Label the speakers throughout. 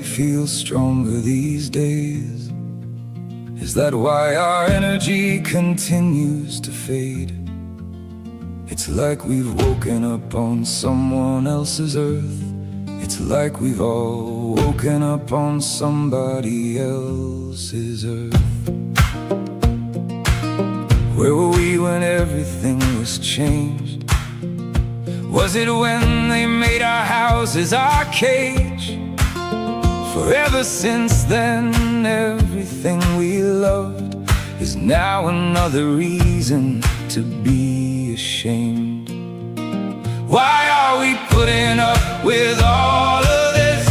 Speaker 1: feel stronger these days? Is that why our energy continues to fade? It's like we've woken up on someone else's earth. It's like we've all woken up on somebody else's earth. Where were we when everything was changed? Was it when they made our houses our cage? Forever since then, everything we loved is now another reason to be ashamed. Why are we putting up with all of this?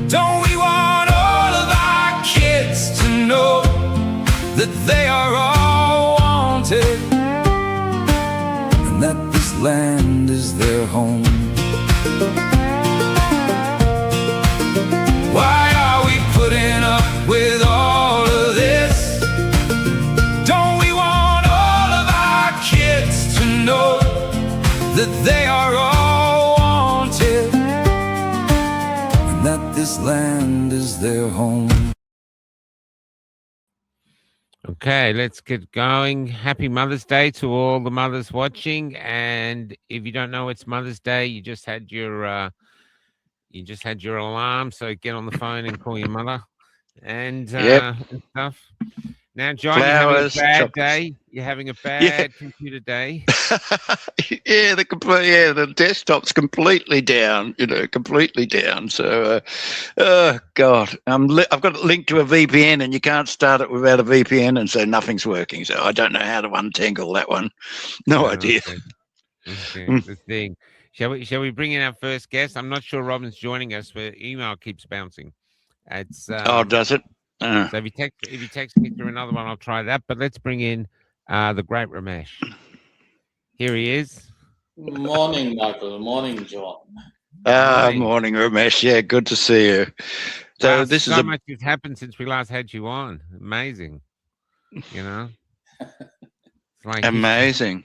Speaker 1: Don't we want all of our kids to know that they are all wanted, and that this land is their home? Why are we putting up with all of this? Don't we want all of our kids to know that they are all wanted, and that this land is their home?
Speaker 2: Okay, let's get going. Happy Mother's Day to all the mothers watching. And if you don't know it's Mother's Day, you just had your alarm, so get on the phone and call your mother and stuff. Now, John,
Speaker 3: Flowers,
Speaker 2: you're having a bad
Speaker 3: chocolates.
Speaker 2: day. You're having a bad computer day.
Speaker 3: The desktop's completely down. Completely down. So, oh God, I've got it linked to a VPN, and you can't start it without a VPN, and so nothing's working. So I don't know how to untangle that one. No idea.
Speaker 2: Okay. The thing. Shall we bring in our first guest? I'm not sure Robin's joining us, but email keeps bouncing. It's
Speaker 3: does it?
Speaker 2: So if you text me through another one, I'll try that. But let's bring in the great Ramesh. Here he is.
Speaker 4: Morning, Michael. Morning, John.
Speaker 3: Morning, Ramesh. Yeah, good to see you. So this is
Speaker 2: much has happened since we last had you on. Amazing. It's like
Speaker 3: amazing.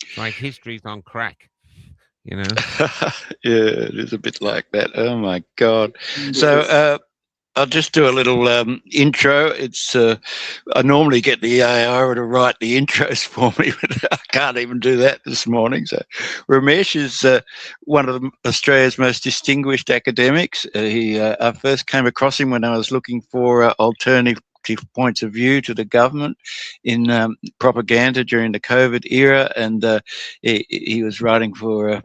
Speaker 2: It's like history's on crack.
Speaker 3: Yeah, it is a bit like that. Oh my God. So I'll just do a little intro. It's I normally get the AI to write the intros for me, but I can't even do that this morning. So Ramesh is one of Australia's most distinguished academics. I first came across him when I was looking for alternative points of view to the government in propaganda during the COVID era, and he was writing for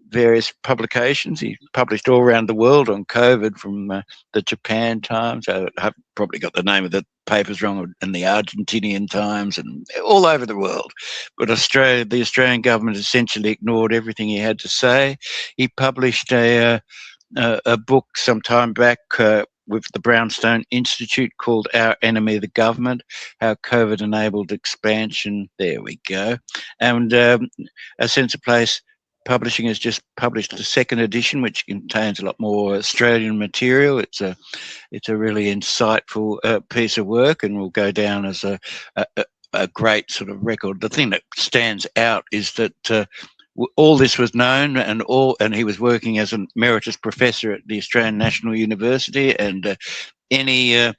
Speaker 3: various publications. He published all around the world on COVID, from the Japan Times. I've probably got the name of the papers wrong, and the Argentinian Times, and all over the world. But the Australian government essentially ignored everything he had to say. He published a book some time back with the Brownstone Institute called Our Enemy, the Government, How COVID Enabled Expansion. There we go. And A Sense of Place Publishing has just published a second edition, which contains a lot more Australian material. It's a really insightful piece of work, and will go down as a great sort of record. The thing that stands out is that all this was known, and he was working as an Emeritus Professor at the Australian National University, and any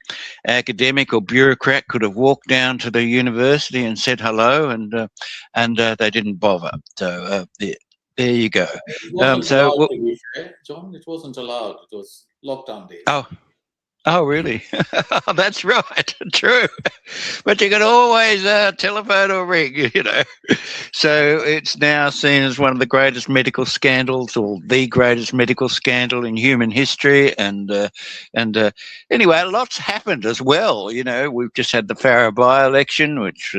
Speaker 3: academic or bureaucrat could have walked down to the university and said hello, and they didn't bother. So there you go.
Speaker 4: It wasn't allowed, to be fair, John. It wasn't allowed. It was lockdown days.
Speaker 3: Oh, really? That's right. True. But you can always telephone or ring, So it's now seen as one of the greatest medical scandals, or the greatest medical scandal in human history. And anyway, lots happened as well. We've just had the Farrer by-election, which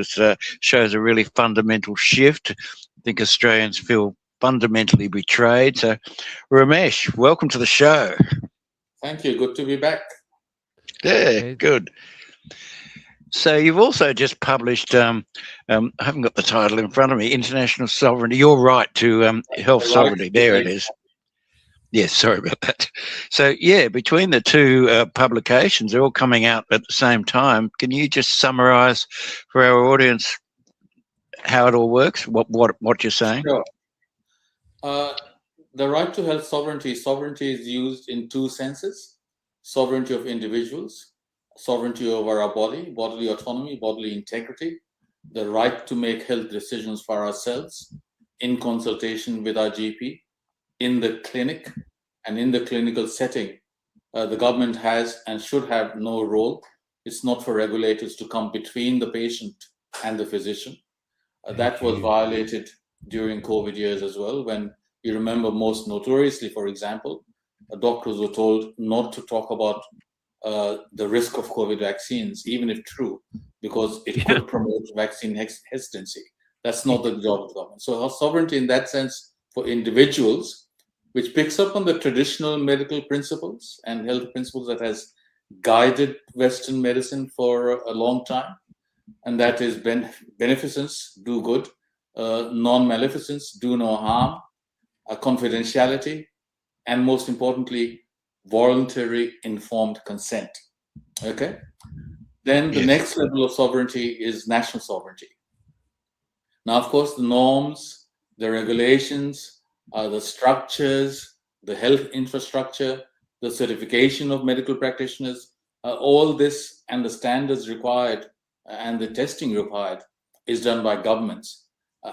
Speaker 3: shows a really fundamental shift. I think Australians feel fundamentally betrayed. So, Ramesh, welcome to the show.
Speaker 4: Thank you. Good to be back.
Speaker 3: Yeah, good. So you've also just published, I haven't got the title in front of me, International Sovereignty, Your Right to Health Sovereignty. There it is. Yes, sorry about that. So, yeah, between the two publications, they're all coming out at the same time. Can you just summarise for our audience how it all works, what you're saying?
Speaker 4: Sure. the right to health sovereignty is used in two senses: sovereignty of individuals, sovereignty over our body, bodily autonomy, bodily integrity, the right to make health decisions for ourselves in consultation with our GP, in the clinic, and in the clinical setting. The government has and should have no role. It's not for regulators to come between the patient and the physician. That was violated during COVID years as well, when you remember most notoriously, for example, doctors were told not to talk about the risk of COVID vaccines, even if true, because it could promote vaccine hesitancy. That's not the job of the government. So our sovereignty in that sense for individuals, which picks up on the traditional medical principles and health principles that has guided Western medicine for a long time, and that is beneficence, do good, non-maleficence, do no harm, confidentiality, and most importantly, voluntary informed consent. Okay? Then the next level of sovereignty is national sovereignty. Now, of course, the norms, the regulations, the structures, the health infrastructure, the certification of medical practitioners, all this and the standards required and the testing required is done by governments.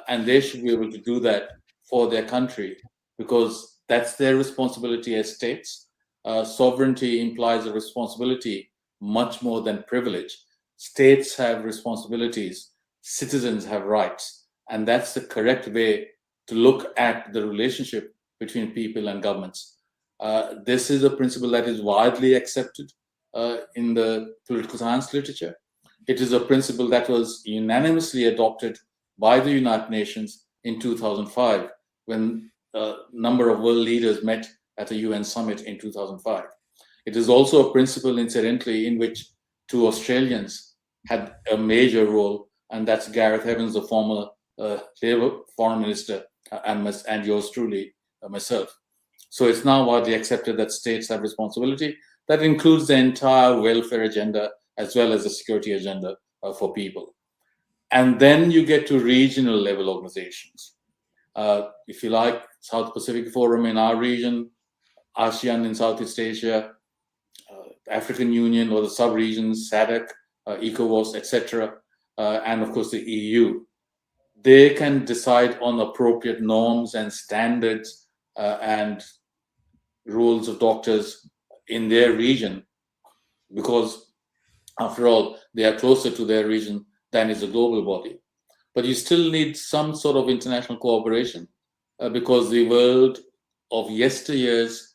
Speaker 4: And they should be able to do that for their country because that's their responsibility as states. Sovereignty implies a responsibility much more than privilege. States have responsibilities, citizens have rights, and that's the correct way to look at the relationship between people and governments. This is a principle that is widely accepted in the political science literature. It is a principle that was unanimously adopted by the United Nations in 2005 when a number of world leaders met at a UN summit in 2005. It is also a principle, incidentally, in which two Australians had a major role, and that's Gareth Evans, the former Labour Foreign Minister, and yours truly, myself. So it's now widely accepted that states have responsibility. That includes the entire welfare agenda as well as the security agenda for people. And then you get to regional level organizations. If you like, South Pacific Forum in our region, ASEAN in Southeast Asia, African Union or the sub-regions, SADC, ECOWAS, etc., and of course the EU. They can decide on appropriate norms and standards and rules of doctors in their region because, after all, they are closer to their region than is a global body. But you still need some sort of international cooperation because the world of yesteryears,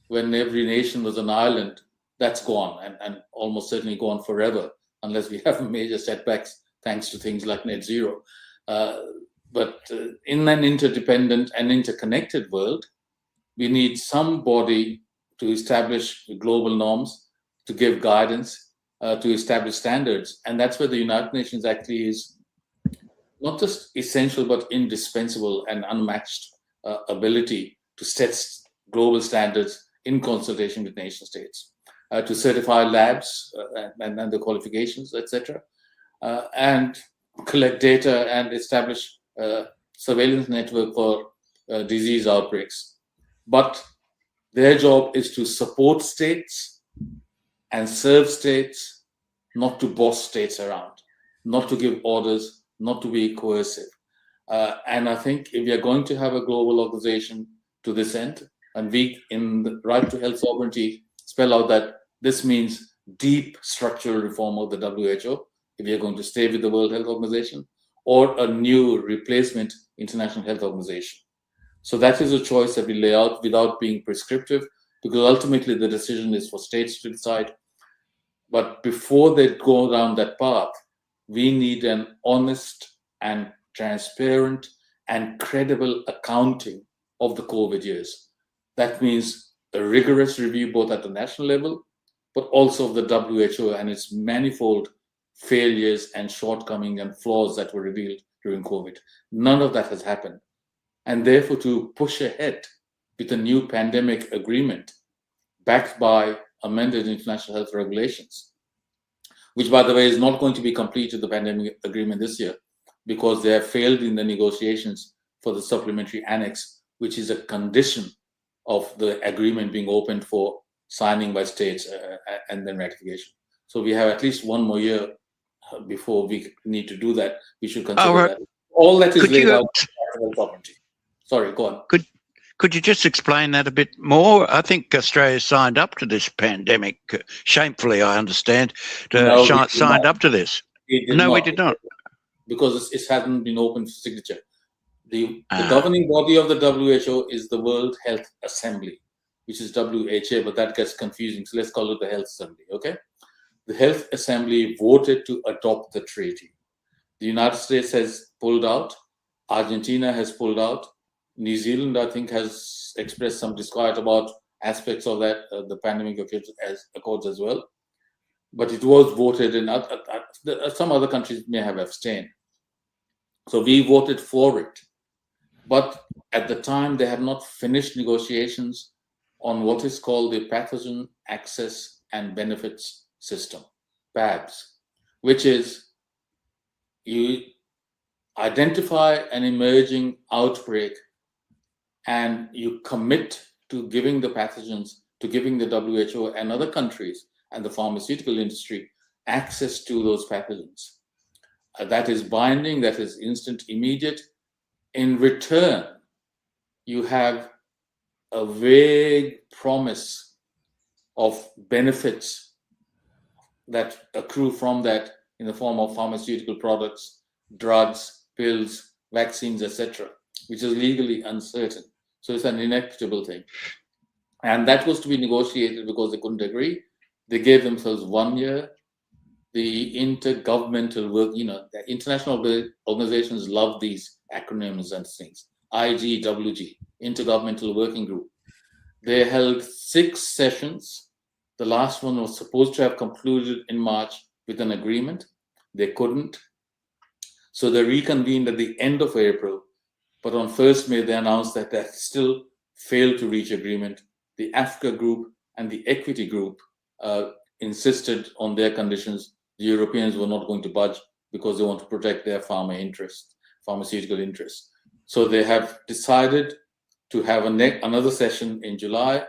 Speaker 4: when every nation was an island, that's gone and almost certainly gone forever unless we have major setbacks thanks to things like net zero. But in an interdependent and interconnected world, we need somebody to establish global norms, to give guidance, to establish standards. And that's where the United Nations actually is not just essential, but indispensable and unmatched ability to set global standards in consultation with nation states, to certify labs and the qualifications, etc., and collect data and establish surveillance network for disease outbreaks. But their job is to support states and serve states, not to boss states around, not to give orders, not to be coercive. And I think if we are going to have a global organization to this end, and we in the right to health sovereignty spell out that this means deep structural reform of the WHO, if we are going to stay with the World Health Organization, or a new replacement International Health Organization. So that is a choice that we lay out without being prescriptive, because ultimately the decision is for states to decide. But before they go down that path, we need an honest and transparent and credible accounting of the COVID years. That means a rigorous review both at the national level, but also of the WHO and its manifold failures and shortcomings and flaws that were revealed during COVID. None of that has happened. And therefore, to push ahead with a new pandemic agreement backed by amended international health regulations, which, by the way, is not going to be completed, the pandemic agreement this year, because they have failed in the negotiations for the supplementary annex which is a condition of the agreement being opened for signing by states and then ratification. So we have at least 1 more year before we need to do that. We should consider that. All that is laid out in sovereignty. Sorry, go on.
Speaker 3: Could you just explain that a bit more? I think Australia signed up to this pandemic, shamefully, I understand, signed up to this. We did not.
Speaker 4: Because it hasn't been open for signature. The governing body of the WHO is the World Health Assembly, which is WHA, but that gets confusing. So let's call it the Health Assembly, okay? The Health Assembly voted to adopt the treaty. The United States has pulled out. Argentina has pulled out. New Zealand, I think, has expressed some disquiet about aspects of that, the pandemic accords as well. But it was voted, and some other countries may have abstained. So we voted for it. But at the time, they had not finished negotiations on what is called the Pathogen Access and Benefits System, PABS, which is you identify an emerging outbreak and you commit to giving the pathogens, to giving the WHO and other countries and the pharmaceutical industry access to those pathogens. That is binding, that is instant, immediate. In return, you have a vague promise of benefits that accrue from that in the form of pharmaceutical products, drugs, pills, vaccines, etc., which is legally uncertain. So it's an inequitable thing. And that was to be negotiated because they couldn't agree. They gave themselves 1 year. The intergovernmental work, the international organizations love these acronyms and things. IGWG, Intergovernmental Working Group. They held 6 sessions. The last one was supposed to have concluded in March with an agreement. They couldn't. So they reconvened at the end of April. But on 1st May, they announced that they still failed to reach agreement. The Africa group and the Equity group insisted on their conditions. The Europeans were not going to budge because they want to protect their pharmaceutical interests. So they have decided to have another session in July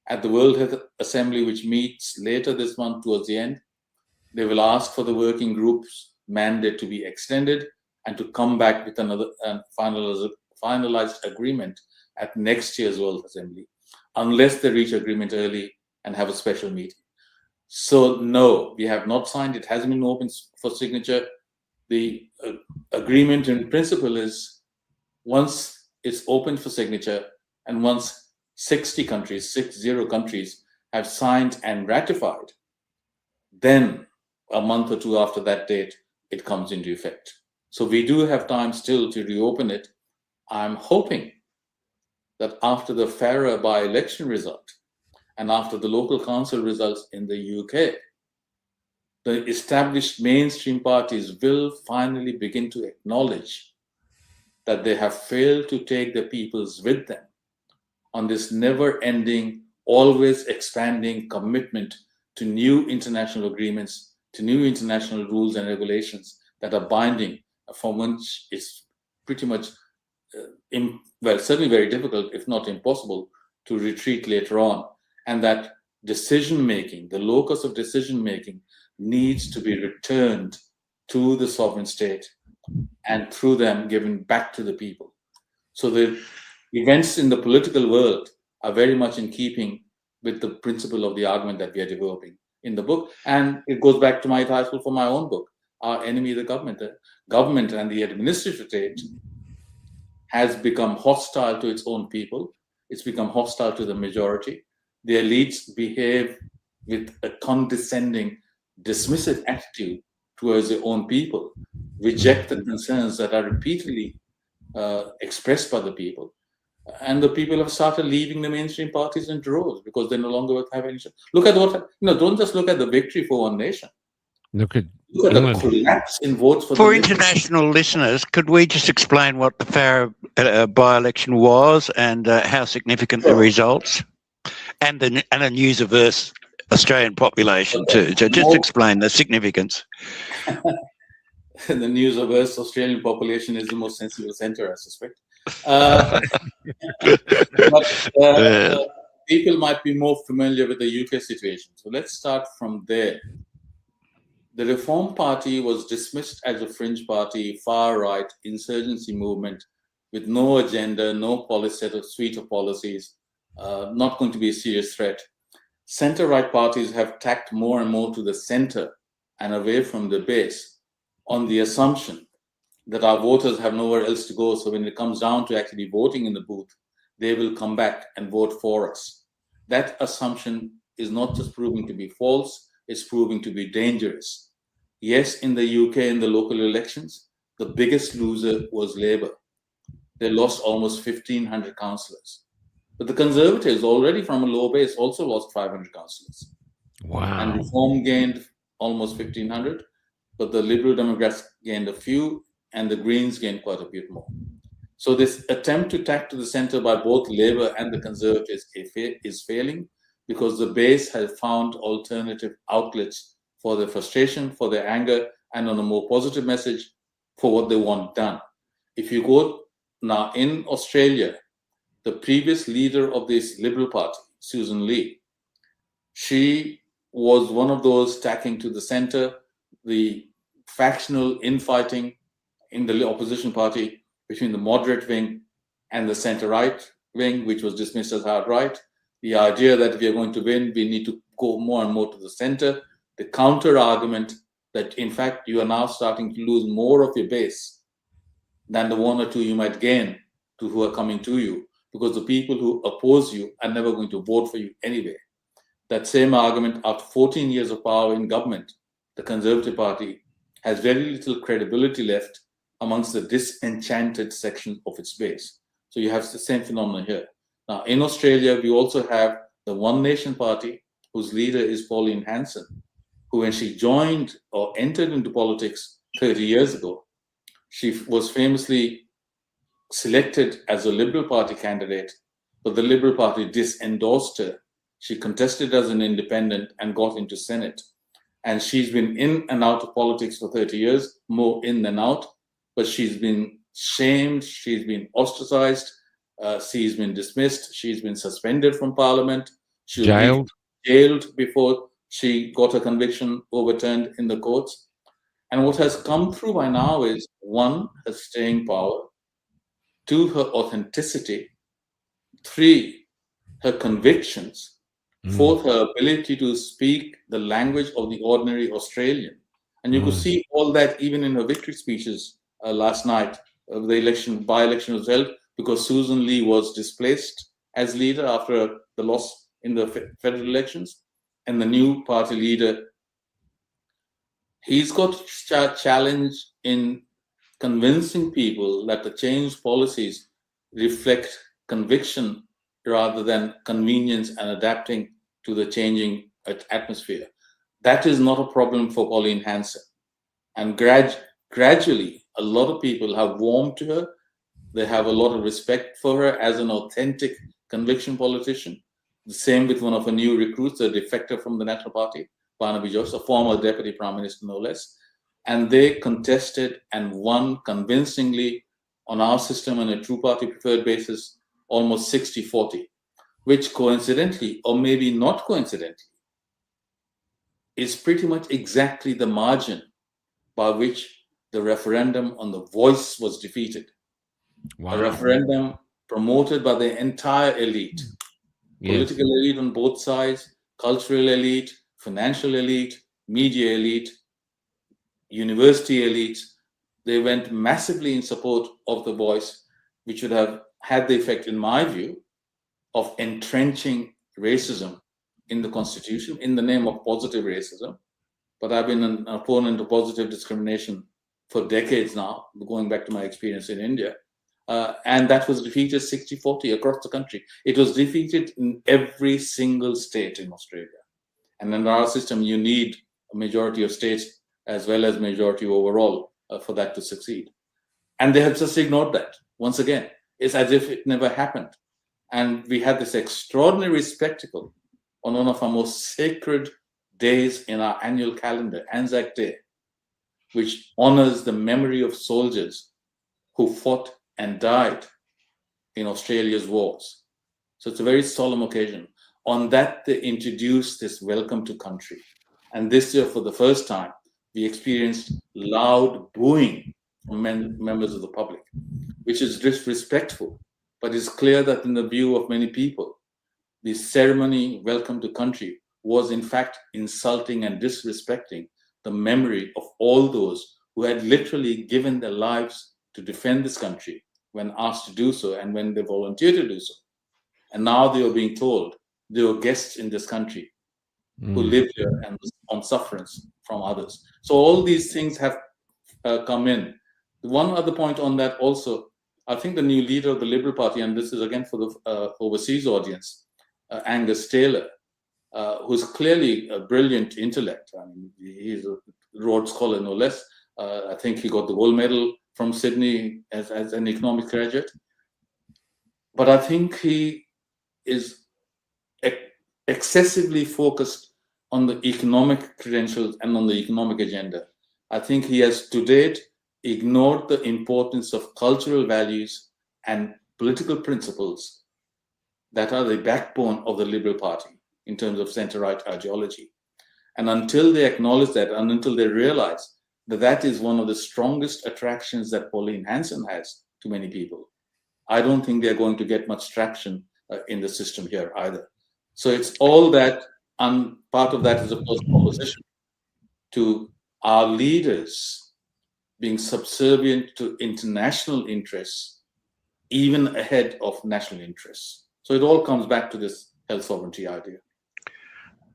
Speaker 4: at the World Health Assembly, which meets later this month towards the end. They will ask for the working group's mandate to be extended and to come back with another finalized agreement at next year's World Assembly, unless they reach agreement early and have a special meeting. So no, we have not signed. It hasn't been open for signature. The agreement in principle is once it's open for signature and once 60 countries have signed and ratified, then a month or two after that date, it comes into effect. So we do have time still to reopen it. I'm hoping that after the Farrer by-election result and after the local council results in the UK, the established mainstream parties will finally begin to acknowledge that they have failed to take the peoples with them on this never-ending, always expanding commitment to new international agreements, to new international rules and regulations that are binding, from which is pretty much, certainly very difficult, if not impossible, to retreat later on. And that decision-making, the locus of decision-making, needs to be returned to the sovereign state and through them given back to the people. So the events in the political world are very much in keeping with the principle of the argument that we are developing in the book. And it goes back to my title for my own book, Our Enemy, the Government. The government and the administrative state has become hostile to its own people. It's become hostile to the majority. The elites behave with a condescending, dismissive attitude towards their own people, reject the concerns that are repeatedly expressed by the people. And the people have started leaving the mainstream parties in droves because they no longer have any. Look at what, don't just look at the victory for one nation.
Speaker 2: Look at
Speaker 4: the collapse in votes
Speaker 3: for international listeners. Could we just explain what the Farrer by-election was and how significant the results, and the news-averse Australian population too? So just explain the significance.
Speaker 4: The news-averse Australian population is the most sensible centre, I suspect. But people might be more familiar with the UK situation. So let's start from there. The Reform Party was dismissed as a fringe party, far-right insurgency movement with no agenda, no suite of policies, not going to be a serious threat. Center-right parties have tacked more and more to the center and away from the base on the assumption that our voters have nowhere else to go. So when it comes down to actually voting in the booth, they will come back and vote for us. That assumption is not just proving to be false, it's proving to be dangerous. Yes, in the UK, in the local elections, the biggest loser was Labour. They lost almost 1,500 councillors. But the Conservatives, already from a low base, also lost 500 councillors.
Speaker 2: Wow.
Speaker 4: And Reform gained almost 1,500, but the Liberal Democrats gained a few, and the Greens gained quite a bit more. So this attempt to tack to the centre by both Labour and the Conservatives is failing, because the base has found alternative outlets for their frustration, for their anger, and on a more positive message for what they want done. If you go now in Australia, the previous leader of this Liberal Party, Susan Lee, she was one of those tacking to the centre, the factional infighting in the opposition party between the moderate wing and the centre-right wing, which was dismissed as hard-right. The idea that if we are going to win, we need to go more and more to the centre. The counter-argument that, in fact, you are now starting to lose more of your base than the one or two you might gain to who are coming to you, because the people who oppose you are never going to vote for you anyway. That same argument, after 14 years of power in government, the Conservative Party has very little credibility left amongst the disenchanted section of its base. So you have the same phenomenon here. Now, in Australia, we also have the One Nation Party, whose leader is Pauline Hanson, who, when she joined or entered into politics 30 years ago, she was famously selected as a Liberal Party candidate, but the Liberal Party disendorsed her. She contested as an independent and got into Senate. And she's been in and out of politics for 30 years, more in than out, but she's been shamed, she's been ostracized, she's been dismissed, she's been suspended from Parliament, she was jailed before she got her conviction overturned in the courts. And what has come through by now is, one, her staying power, two, her authenticity, three, her convictions, fourth, her ability to speak the language of the ordinary Australian. And you could see all that even in her victory speeches last night. The by-election was held because Susan Lee was displaced as leader after the loss in the federal elections. And the new party leader, he's got a challenge in convincing people that the change policies reflect conviction rather than convenience and adapting to the changing atmosphere. That is not a problem for Pauline Hanson. And gradually, a lot of people have warmed to her. They have a lot of respect for her as an authentic conviction politician. The same with one of her new recruits, a defector from the National Party, Barnaby Joyce, a former deputy prime minister, no less. And they contested and won convincingly on our system on a true party preferred basis, almost 60-40, which coincidentally, or maybe not coincidentally, is pretty much exactly the margin by which the referendum on the voice was defeated. Wow. A referendum promoted by the entire elite, political elite on both sides, cultural elite, financial elite, media elite, university elites. They went massively in support of the voice, which would have had the effect, in my view, of entrenching racism in the Constitution in the name of positive racism. But I've been an opponent of positive discrimination for decades now, going back to my experience in India. And that was defeated 60-40 across the country. It was defeated in every single state in Australia. And in our system, you need a majority of states as well as majority overall for that to succeed. And they have just ignored that. Once again, it's as if it never happened. And we had this extraordinary spectacle on one of our most sacred days in our annual calendar, Anzac Day, which honors the memory of soldiers who fought and died in Australia's wars. So it's a very solemn occasion. On that, they introduced this welcome to country. And this year, for the first time, we experienced loud booing from members of the public, which is disrespectful. But it's clear that in the view of many people, the ceremony, welcome to country, was in fact insulting and disrespecting the memory of all those who had literally given their lives to defend this country when asked to do so and when they volunteered to do so. And now they are being told they were guests in this country who live here and on sufferance from others. So all these things have come in. One other point on that also, I think the new leader of the Liberal Party, and this is again for the overseas audience, Angus Taylor, who's clearly a brilliant intellect. I mean, he's a Rhodes Scholar, no less. I think he got the gold medal from Sydney as an economics graduate. But I think he is excessively focused on the economic credentials and on the economic agenda. I think he has to date ignored the importance of cultural values and political principles that are the backbone of the Liberal Party in terms of centre-right ideology. And until they acknowledge that, and until they realize that that is one of the strongest attractions that Pauline Hanson has to many people, I don't think they're going to get much traction in the system here either. So it's all that, and part of that is, of course, opposition to our leaders being subservient to international interests, even ahead of national interests. So it all comes back to this health sovereignty idea.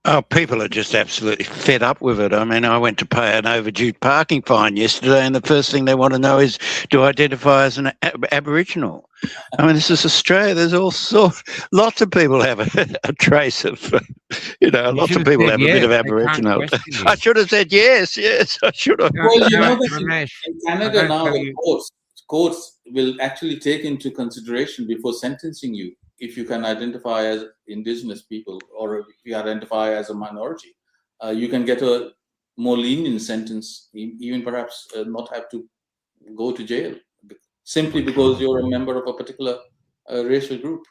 Speaker 3: Oh, people are just absolutely fed up with it. I mean, I went to pay an overdue parking fine yesterday, and the first thing they want to know is, do I identify as an Aboriginal? I mean, this is Australia. There's all sorts. Lots of people have a trace of, lots of people have a bit of Aboriginal. I should have said yes. I should have.
Speaker 4: Well, you know that in Canada now, the courts will actually take into consideration before sentencing you if you can identify as Indigenous people or if you identify as a minority. You can get a more lenient sentence, even perhaps not have to go to jail, simply because you're a member of a particular racial group.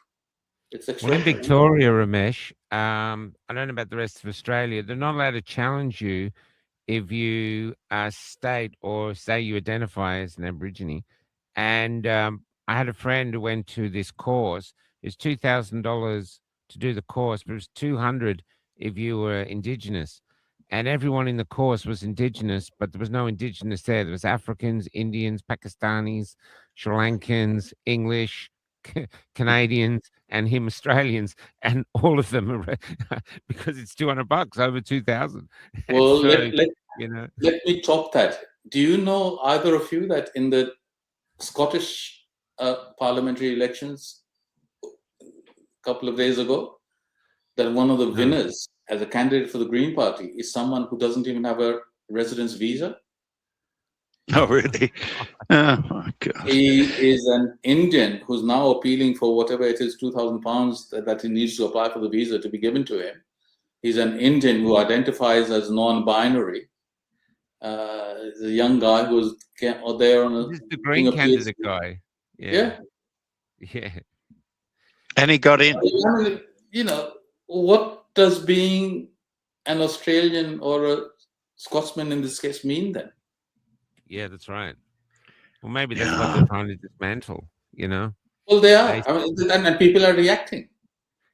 Speaker 4: It's extraordinary.
Speaker 2: Well, in Victoria, Ramesh, I don't know about the rest of Australia, they're not allowed to challenge you if you state or say you identify as an Aborigine. And I had a friend who went to this course. It's $2,000 to do the course, but it was $200 if you were Indigenous. And everyone in the course was Indigenous, but there was no Indigenous there. There was Africans, Indians, Pakistanis, Sri Lankans, English, Canadians, and him Australians, and all of them are because it's $200 over 2,000.
Speaker 4: Well,
Speaker 2: so,
Speaker 4: let me top that. Do you know, either of you, that in the Scottish parliamentary elections a couple of days ago, that one of the winners as a candidate for the Green Party is someone who doesn't even have a residence visa?
Speaker 3: Oh, really? Oh, my God.
Speaker 4: He is an Indian who's now appealing for whatever it is, £2,000 that he needs to apply for the visa to be given to him. He's an Indian who identifies as non-binary. He's a young guy who's there on a...
Speaker 2: This is the Green candidate guy. Yeah.
Speaker 3: And he got in.
Speaker 4: What does being an Australian or a Scotsman in this case mean then?
Speaker 2: Yeah, that's right. Well, maybe that's what they're trying to dismantle,
Speaker 4: Well, they are. And people are reacting.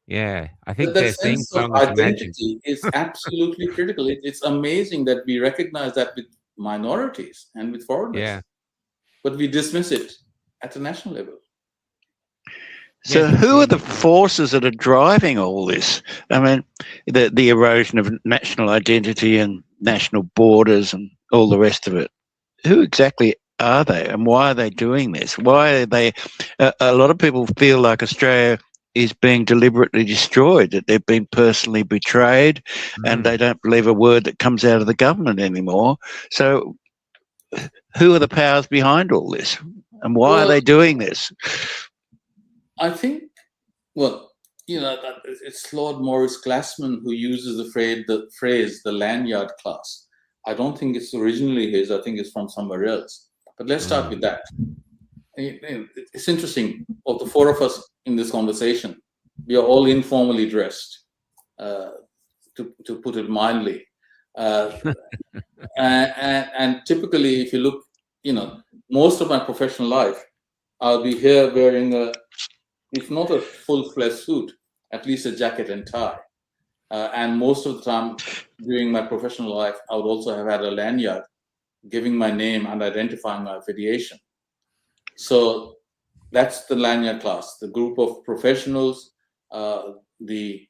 Speaker 2: Yeah, I think
Speaker 4: that sense of identity is absolutely critical. It's amazing that we recognize that with minorities and with foreigners, but we dismiss it at a national level.
Speaker 3: So who are the forces that are driving all this? I mean, the erosion of national identity and national borders and all the rest of it. Who exactly are they, and why are they doing this? Why are they? A lot of people feel like Australia is being deliberately destroyed, that they've been personally betrayed, and they don't believe a word that comes out of the government anymore. So who are the powers behind all this, and why are they doing this?
Speaker 4: I think, it's Lord Maurice Glassman who uses the phrase the lanyard class. I don't think it's originally his. I think it's from somewhere else. But let's start with that. It's interesting. Of the four of us in this conversation, we are all informally dressed, to put it mildly. And typically, if you look, most of my professional life, I'll be here wearing if not a full-fledged suit, at least a jacket and tie. And most of the time during my professional life, I would also have had a lanyard giving my name and identifying my affiliation. So that's the lanyard class, the group of professionals, the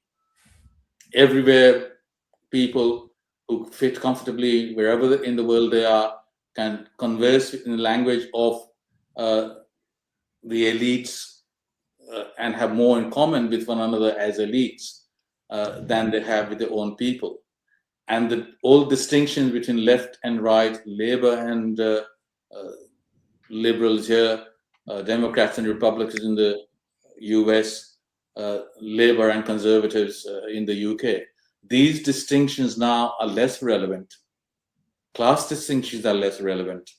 Speaker 4: everywhere people who fit comfortably wherever in the world they are, can converse in the language of the elites, and have more in common with one another as elites than they have with their own people. And the old distinctions between left and right, labor and liberals here, Democrats and Republicans in the US, labor and conservatives in the UK. These distinctions now are less relevant. Class distinctions are less relevant.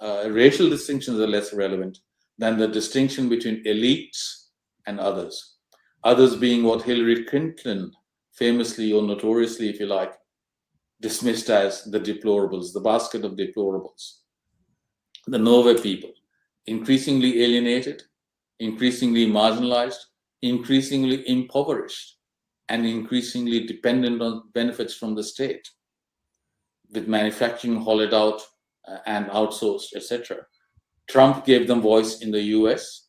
Speaker 4: Racial distinctions are less relevant than the distinction between elites and others. Others being what Hillary Clinton famously, or notoriously, if you like, dismissed as the deplorables, the basket of deplorables, the nowhere people, increasingly alienated, increasingly marginalized, increasingly impoverished, and increasingly dependent on benefits from the state, with manufacturing hollowed out and outsourced, etc. Trump gave them voice in the US,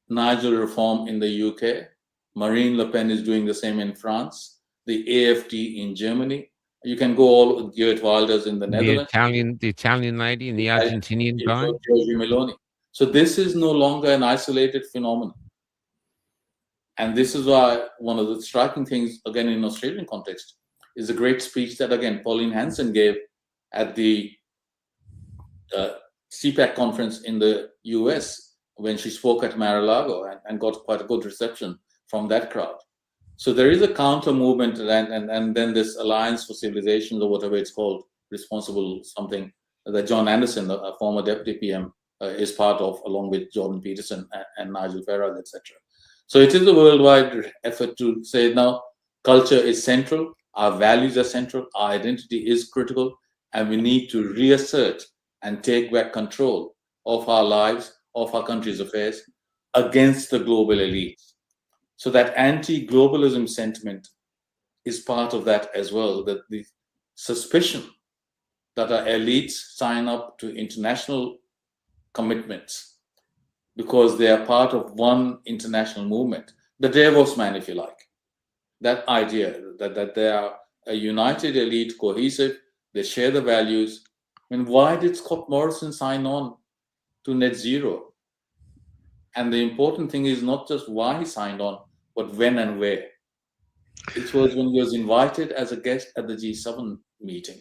Speaker 4: Nigel Reform in the UK, Marine Le Pen is doing the same in France, the AFD in Germany. You can go all Geert Wilders in the Netherlands.
Speaker 2: The Italian lady and the Argentinian guy.
Speaker 4: Giorgio Meloni. So this is no longer an isolated phenomenon. And this is why one of the striking things, again, in Australian context, is a great speech that, again, Pauline Hanson gave at the CPAC conference in the US when she spoke at Mar-a-Lago and got quite a good reception from that crowd. So there is a counter movement, and then this Alliance for Civilizations, or whatever it's called, responsible something, that John Anderson, a former deputy PM, is part of, along with Jordan Peterson and Nigel Farage, etc. So it is a worldwide effort to say now culture is central, our values are central, our identity is critical, and we need to reassert and take back control of our lives, of our country's affairs, against the global elites. So that anti-globalism sentiment is part of that as well, that the suspicion that our elites sign up to international commitments because they are part of one international movement, the Davos man, if you like. That idea that they are a united elite, cohesive, they share the values. I mean, why did Scott Morrison sign on to net zero? And the important thing is not just why he signed on, but when and where. It was when he was invited as a guest at the G7 meeting,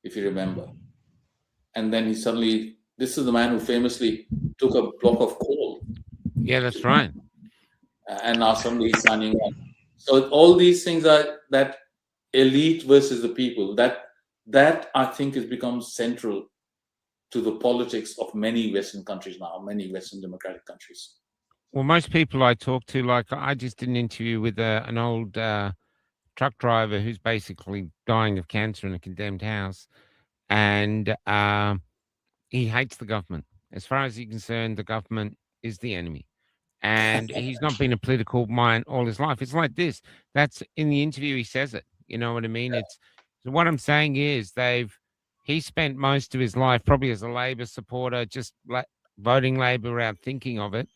Speaker 4: if you remember. And then he suddenly, this is the man who famously took a block of coal.
Speaker 2: Yeah, that's right.
Speaker 4: And now suddenly he's signing on. So all these things are that elite versus the people, that I think has become central to the politics of many Western countries now, many Western democratic countries.
Speaker 2: Well, most people I talk to, like I just did an interview with an old truck driver who's basically dying of cancer in a condemned house, and he hates the government. As far as he's concerned, the government is the enemy. And he's not been a political mind all his life. It's like this. That's in the interview, he says it. You know what I mean? It's so what I'm saying is he spent most of his life probably as a Labor supporter, just voting Labor without thinking of it.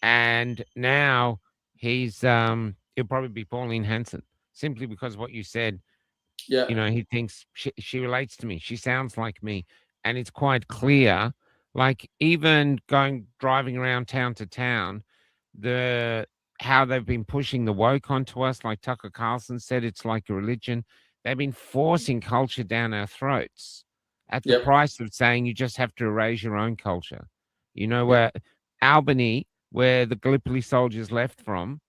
Speaker 2: And now he'll probably be Pauline Hanson simply because of what you said.
Speaker 4: Yeah.
Speaker 2: You know, he thinks she relates to me. She sounds like me. And it's quite clear, like even driving around town to town, how they've been pushing the woke onto us, like Tucker Carlson said, it's like a religion. They've been forcing culture down our throats at the price of saying you just have to erase your own culture. You know, where Albany, where the Gallipoli soldiers left from,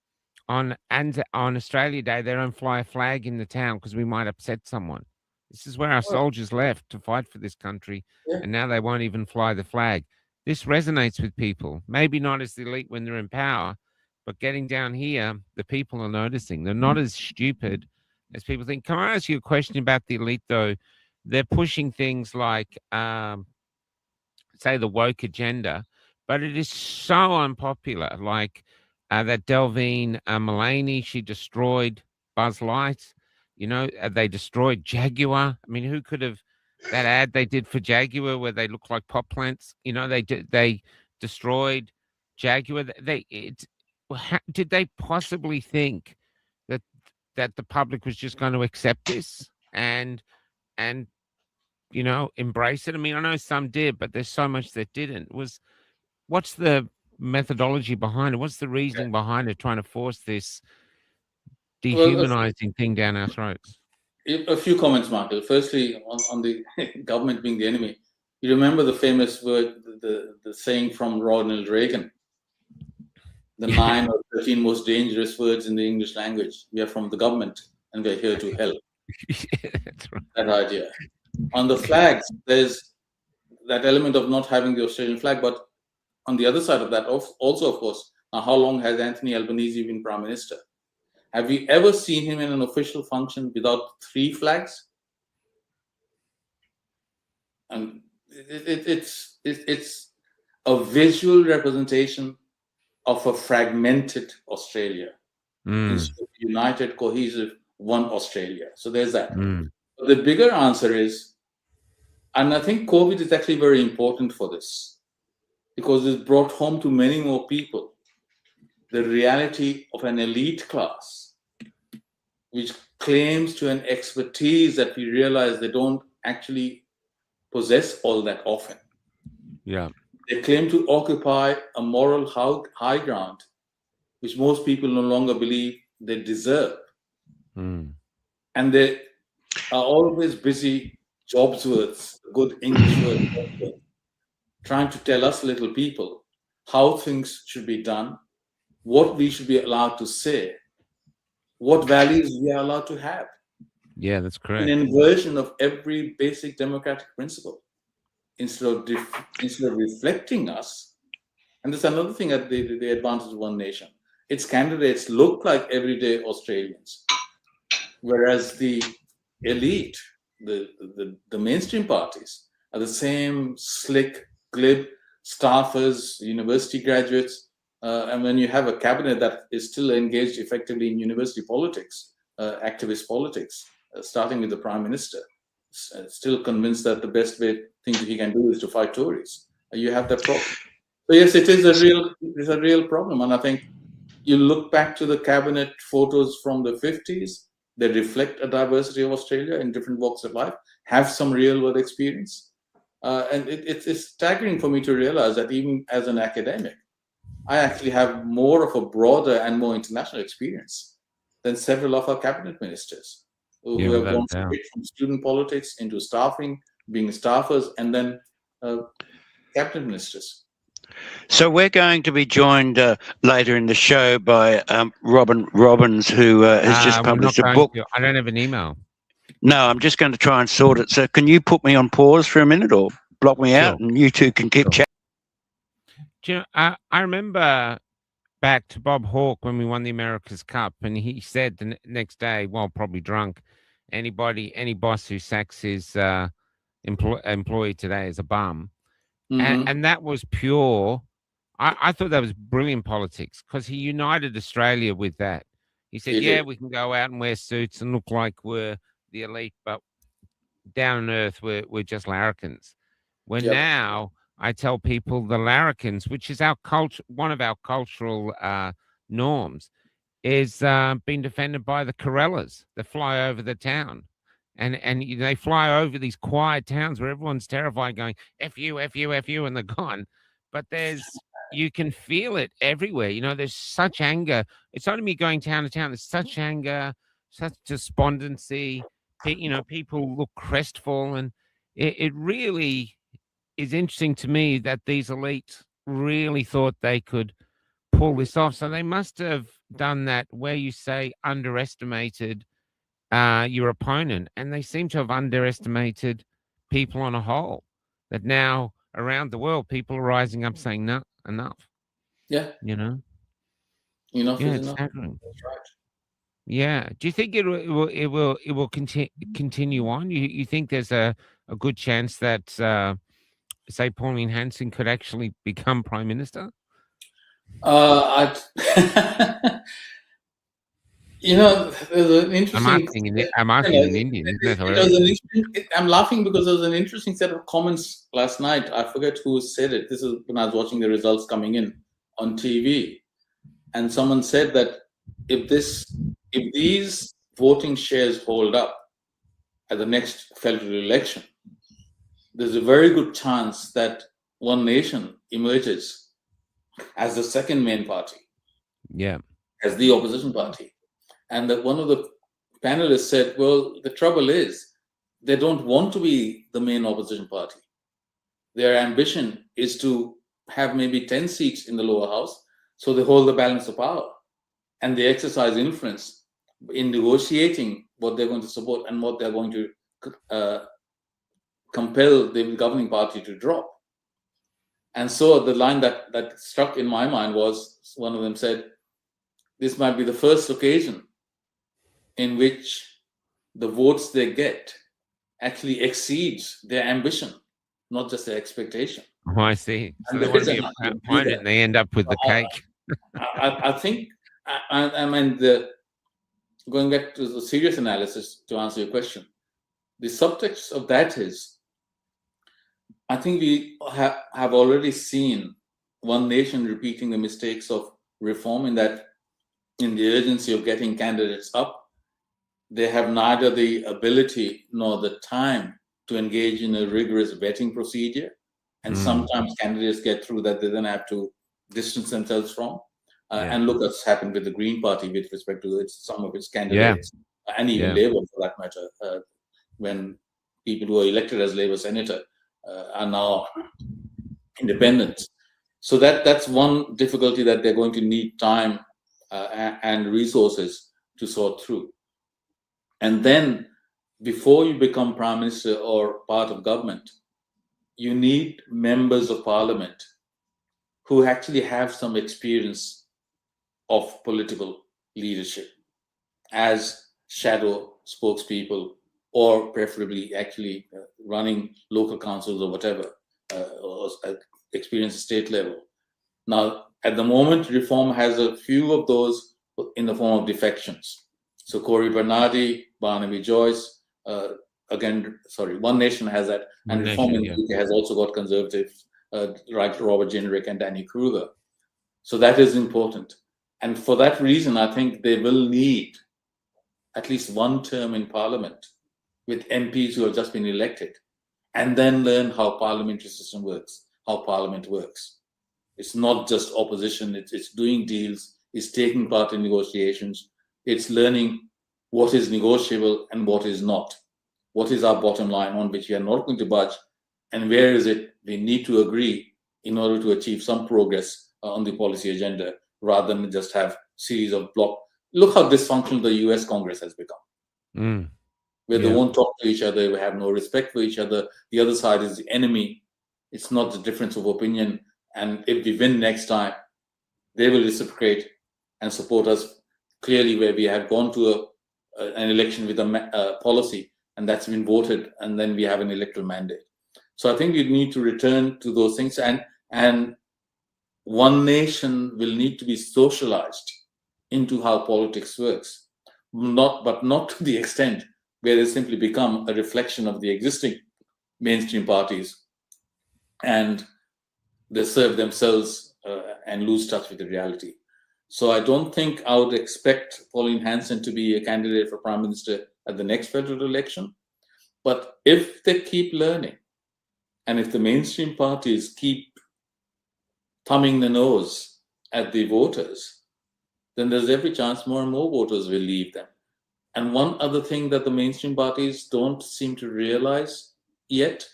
Speaker 2: on Australia Day, they don't fly a flag in the town because we might upset someone. This is where our soldiers left to fight for this country, and now they won't even fly the flag. this resonates with people. Maybe not as the elite when they're in power, but getting down here, the people are noticing. They're not as stupid as people think. Can I ask you a question about the elite, though? They're pushing things like, say, the woke agenda, but it is so unpopular. Like that Delvine Mullaney, she destroyed Buzz Light. You know, they destroyed Jaguar. I mean, who could have that ad they did for Jaguar where they look like pot plants? You know, they destroyed Jaguar. Did they possibly think that the public was just going to accept this and you know, embrace it? I mean, I know some did, but there's so much that didn't. What's the methodology behind it? What's the reasoning behind it, trying to force this dehumanizing thing down our throats?
Speaker 4: A few comments, Michael. Firstly, on the government being the enemy, you remember the famous word, the saying from Ronald Reagan, the 9 or 13 most dangerous words in the English language. We are from the government and we are here to help.
Speaker 2: Yeah, that's right.
Speaker 4: That idea. On the flags, there's that element of not having the Australian flag, but on the other side of that, also, of course, how long has Anthony Albanese been Prime Minister? Have we ever seen him in an official function without 3 flags? And it's a visual representation of a fragmented Australia. Instead of united, cohesive, one Australia. So there's that. The bigger answer is, and I think COVID is actually very important for this, because it's brought home to many more people the reality of an elite class, which claims to an expertise that we realize they don't actually possess all that often.
Speaker 2: Yeah.
Speaker 4: They claim to occupy a moral high ground, which most people no longer believe they deserve. And they are always busy, Jobsworths, good English word, trying to tell us little people how things should be done, what we should be allowed to say, what values we are allowed to have.
Speaker 2: Yeah, that's correct.
Speaker 4: An inversion of every basic democratic principle instead of reflecting us. And there's another thing at the advantage of One Nation. Its candidates look like everyday Australians, whereas the elite, the mainstream parties, are the same slick, glib staffers, university graduates. And when you have a cabinet that is still engaged effectively in university politics, activist politics, starting with the Prime Minister, still convinced that the best thing he can do is to fight Tories, you have that problem. So yes, it is a real problem. And I think you look back to the cabinet photos from the 50s, they reflect a diversity of Australia in different walks of life, have some real world experience. And it's staggering for me to realize that even as an academic, I actually have more of a broader and more international experience than several of our cabinet ministers who have gone straight from student politics into staffing, being staffers, and then cabinet ministers.
Speaker 3: So we're going to be joined later in the show by Robin Robbins, who has just published a book.
Speaker 2: I don't have an email.
Speaker 3: No, I'm just going to try and sort it. So can you put me on pause for a minute or block me out, and you two can keep chatting?
Speaker 2: Do you know, I remember back to Bob Hawke when we won the America's Cup, and he said the next day, well, probably drunk, any boss who sacks his employee today is a bum. And that was pure. I thought that was brilliant politics, because he united Australia with that. He said, we can go out and wear suits and look like we're the elite, but down on earth, we're just larrikins. When now I tell people the larrikins, which is our culture, one of our cultural norms, is being defended by the Corellas that fly over the town. And they fly over these quiet towns where everyone's terrified, going, F you, F you, F you, and they're gone. But you can feel it everywhere. You know, there's such anger. It's not me going town to town. There's such anger, such despondency. You know, people look crestfallen. It really is interesting to me that these elites really thought they could pull this off. So they must have done that where you say underestimated your opponent, and they seem to have underestimated people on a whole that now around the world, people are rising up saying, no, enough,
Speaker 4: Yeah,
Speaker 2: you know?
Speaker 4: enough
Speaker 2: Yeah,
Speaker 4: is
Speaker 2: it's
Speaker 4: enough.
Speaker 2: happening.
Speaker 4: That's right.
Speaker 2: Yeah. Do you think it will continue on? You think there's a good chance that say Pauline Hanson could actually become Prime Minister?
Speaker 4: There's an
Speaker 2: I'm
Speaker 4: interesting.
Speaker 2: asking in
Speaker 4: You
Speaker 2: I'm asking in Indian, isn't that
Speaker 4: it was an
Speaker 2: hilarious?
Speaker 4: I'm laughing because there was an interesting set of comments last night. I forget who said it. This is when I was watching the results coming in on TV, and someone said that if these voting shares hold up at the next federal election, there's a very good chance that One Nation emerges as the second main party,
Speaker 2: Yeah.
Speaker 4: as the opposition party. And that one of the panelists said, well, the trouble is they don't want to be the main opposition party. Their ambition is to have maybe 10 seats in the lower house, so they hold the balance of power and they exercise influence in negotiating what they're going to support and what they're going to compel the governing party to drop. And so the line that struck in my mind was, one of them said, this might be the first occasion in which the votes they get actually exceeds their ambition, not just their expectation.
Speaker 2: Oh, I see. So
Speaker 4: And
Speaker 2: they
Speaker 4: there
Speaker 2: want
Speaker 4: is
Speaker 2: to be
Speaker 4: an
Speaker 2: a
Speaker 4: argument to
Speaker 2: proponent
Speaker 4: that.
Speaker 2: and they end up with the cake.
Speaker 4: I think, I mean, going back to the serious analysis to answer your question, the subtext of that is, I think we have already seen One Nation repeating the mistakes of reform, in that, in the urgency of getting candidates up, they have neither the ability nor the time to engage in a rigorous vetting procedure. And sometimes candidates get through that they then have to distance themselves from.
Speaker 2: Yeah.
Speaker 4: And look what's happened with the Green Party with respect to some of its candidates, and even Labour for that matter, when people who are elected as Labour senator are now independents. So that's one difficulty that they're going to need time and resources to sort through. And then, before you become Prime Minister or part of government, you need members of Parliament who actually have some experience of political leadership as shadow spokespeople, or preferably actually running local councils or whatever, or experience at state level. Now, at the moment, Reform has a few of those in the form of defections. So Corey Bernardi, Barnaby Joyce, One Nation has that, and Reform in the UK has also got conservatives, like Robert Jenrick and Danny Kruger. So that is important. And for that reason, I think they will need at least one term in Parliament with MPs who have just been elected, and then learn how parliamentary system works, how Parliament works. It's not just opposition, it's doing deals, it's taking part in negotiations, it's learning what is negotiable and what is not. What is our bottom line on which we are not going to budge, and where is it we need to agree in order to achieve some progress on the policy agenda, rather than just have series of block. Look how dysfunctional the US Congress has become, where they won't talk to each other, they have no respect for each other. The other side is the enemy. It's not the difference of opinion. And if we win next time, they will reciprocate and support us clearly, where we have gone to an election with a policy, and that's been voted, and then we have an electoral mandate. So I think we need to return to those things, and One Nation will need to be socialized into how politics works, but not to the extent where they simply become a reflection of the existing mainstream parties, and they serve themselves and lose touch with the reality. So I don't think I would expect Pauline Hanson to be a candidate for Prime Minister at the next federal election. But if they keep learning, and if the mainstream parties keep thumbing the nose at the voters, then there's every chance more and more voters will leave them. And one other thing that the mainstream parties don't seem to realize yet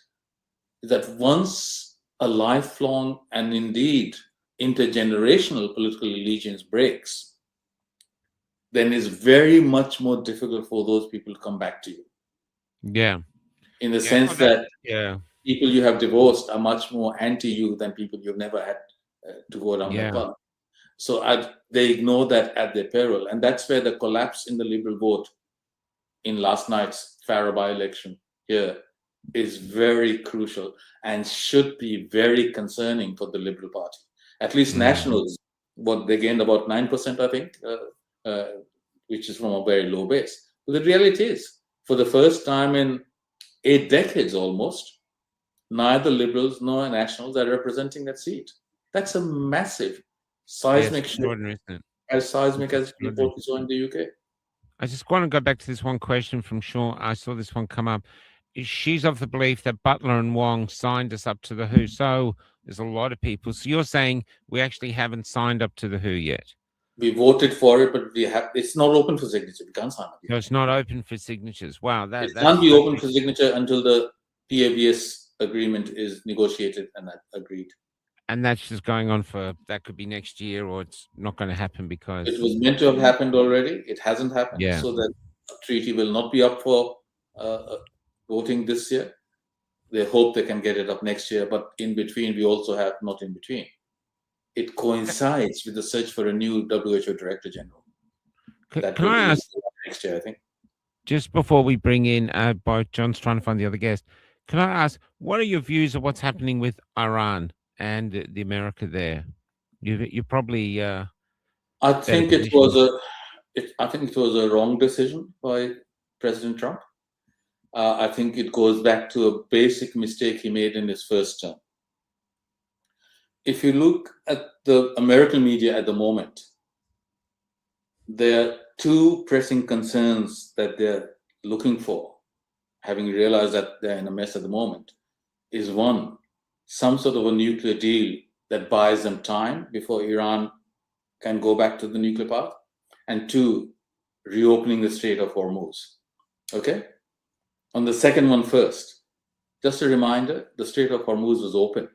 Speaker 4: is that once a lifelong and indeed intergenerational political allegiance breaks, then it's very much more difficult for those people to come back to you.
Speaker 2: Yeah.
Speaker 4: In the sense that people you have divorced are much more anti-you than people you've never had to go down that path. So they ignore that at their peril. And that's where the collapse in the Liberal vote in last night's Farah by-election here is very crucial and should be very concerning for the Liberal Party. At least Nationals, what they gained about 9%, I think, which is from a very low base. But the reality is, for the first time in 8 decades almost, neither Liberals nor Nationals are representing that seat. That's a massive seismic shift, as seismic as people saw in the UK.
Speaker 2: I just want to go back to this one question from Sean. I saw this one come up. She's of the belief that Butler and Wong signed us up to the WHO. So there's a lot of people. So you're saying we actually haven't signed up to the WHO yet?
Speaker 4: We voted for it, but it's not open for signature. We can't sign up yet.
Speaker 2: No, it's not open for signatures. Wow.
Speaker 4: It can't be open for signature until the PABS agreement is negotiated and agreed.
Speaker 2: And that's just going on that could be next year, or it's not going to happen because...
Speaker 4: It was meant to have happened already. It hasn't happened.
Speaker 2: Yeah.
Speaker 4: So that treaty will not be up for voting this year. They hope they can get it up next year. But in between, we also have not in between. It coincides with the search for a new WHO Director General.
Speaker 2: Can I ask,
Speaker 4: next year, I think.
Speaker 2: Just before we bring in, John's trying to find the other guest, can I ask, what are your views of what's happening with Iran and the America there? You probably...
Speaker 4: I think it was a wrong decision by President Trump. I think it goes back to a basic mistake he made in his first term. If you look at the American media at the moment, there are two pressing concerns that they're looking for, having realized that they're in a mess at the moment, is one, some sort of a nuclear deal that buys them time before Iran can go back to the nuclear path, and two, reopening the Strait of Hormuz. Okay? On the second one first, just a reminder, the Strait of Hormuz was open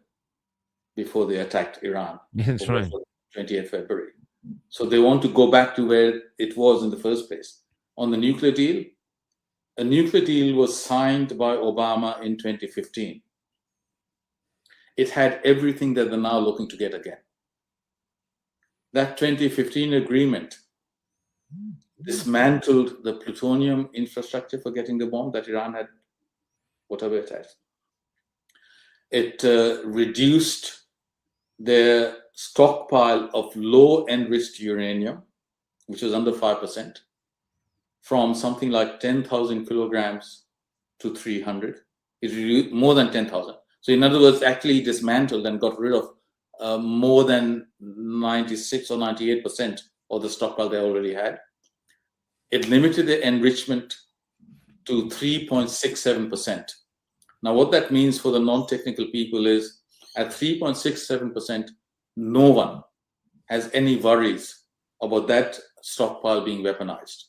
Speaker 4: before they attacked Iran.
Speaker 2: That's right.
Speaker 4: 20th February. So they want to go back to where it was in the first place. On the nuclear deal, a nuclear deal was signed by Obama in 2015. It had everything that they're now looking to get again. That 2015 agreement dismantled the plutonium infrastructure for getting the bomb that Iran had, whatever it had. It reduced their stockpile of low enriched uranium, which was under 5%, from something like 10,000 kilograms to 300. It reduced more than 10,000. So in other words, actually dismantled and got rid of more than 96 or 98% of the stockpile they already had. It limited the enrichment to 3.67%. Now, what that means for the non-technical people is at 3.67%, no one has any worries about that stockpile being weaponized.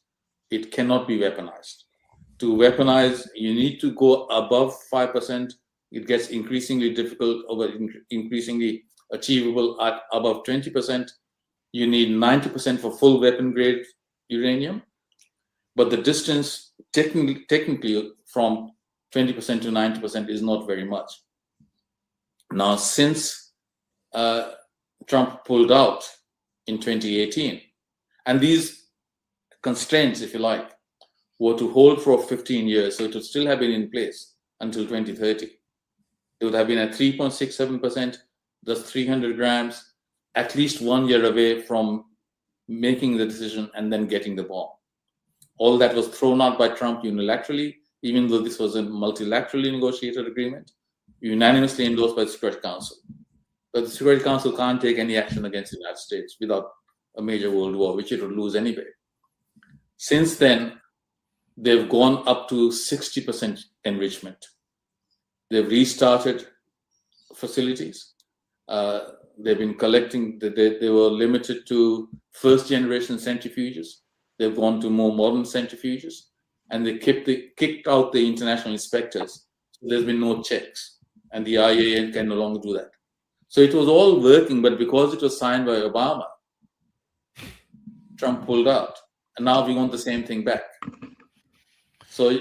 Speaker 4: It cannot be weaponized. To weaponize, you need to go above 5%. It gets increasingly difficult, or increasingly achievable at above 20%. You need 90% for full weapon grade uranium. But the distance technically from 20% to 90% is not very much. Now, since Trump pulled out in 2018, and these constraints, if you like, were to hold for 15 years, so it would still have been in place until 2030. It would have been at 3.67%, thus 300 grams, at least 1 year away from making the decision and then getting the bomb. All that was thrown out by Trump unilaterally, even though this was a multilaterally negotiated agreement, unanimously endorsed by the Security Council. But the Security Council can't take any action against the United States without a major world war, which it would lose anyway. Since then, they've gone up to 60% enrichment. They've restarted facilities. They've been collecting, they were limited to first generation centrifuges. They've gone to more modern centrifuges, and they kicked out the international inspectors. So there's been no checks, and the IAEA can no longer do that. So it was all working, but because it was signed by Obama, Trump pulled out, and now we want the same thing back. So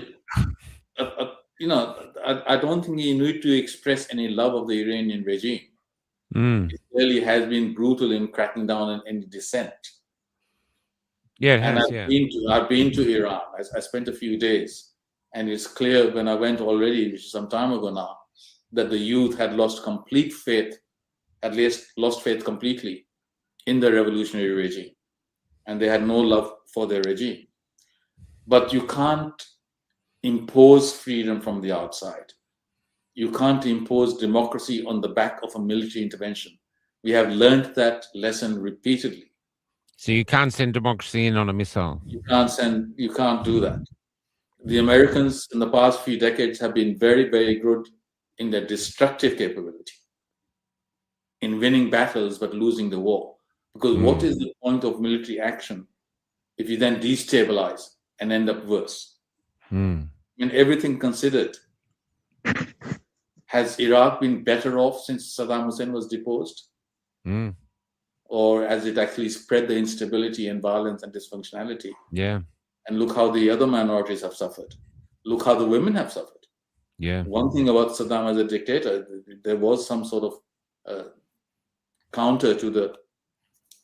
Speaker 4: I don't think you need to express any love of the Iranian regime. It really has been brutal in cracking down on any dissent.
Speaker 2: Yeah, it
Speaker 4: And
Speaker 2: has.
Speaker 4: I've been to Iran. I spent a few days, and it's clear when I went already, which is some time ago now, that the youth had lost complete faith, at least lost faith completely in the revolutionary regime, and they had no love for their regime. But you can't impose freedom from the outside. You can't impose democracy on the back of a military intervention. We have learned that lesson repeatedly.
Speaker 2: So you can't send democracy in on a missile.
Speaker 4: You can't do that. The Americans in the past few decades have been very, very good in their destructive capability, in winning battles but losing the war. Because what is the point of military action if you then destabilize and end up worse? I mean, everything considered, has Iraq been better off since Saddam Hussein was deposed? Or has it actually spread the instability and violence and dysfunctionality?
Speaker 2: Yeah.
Speaker 4: And look how the other minorities have suffered. Look how the women have suffered.
Speaker 2: Yeah.
Speaker 4: One thing about Saddam as a dictator, there was some sort of counter to the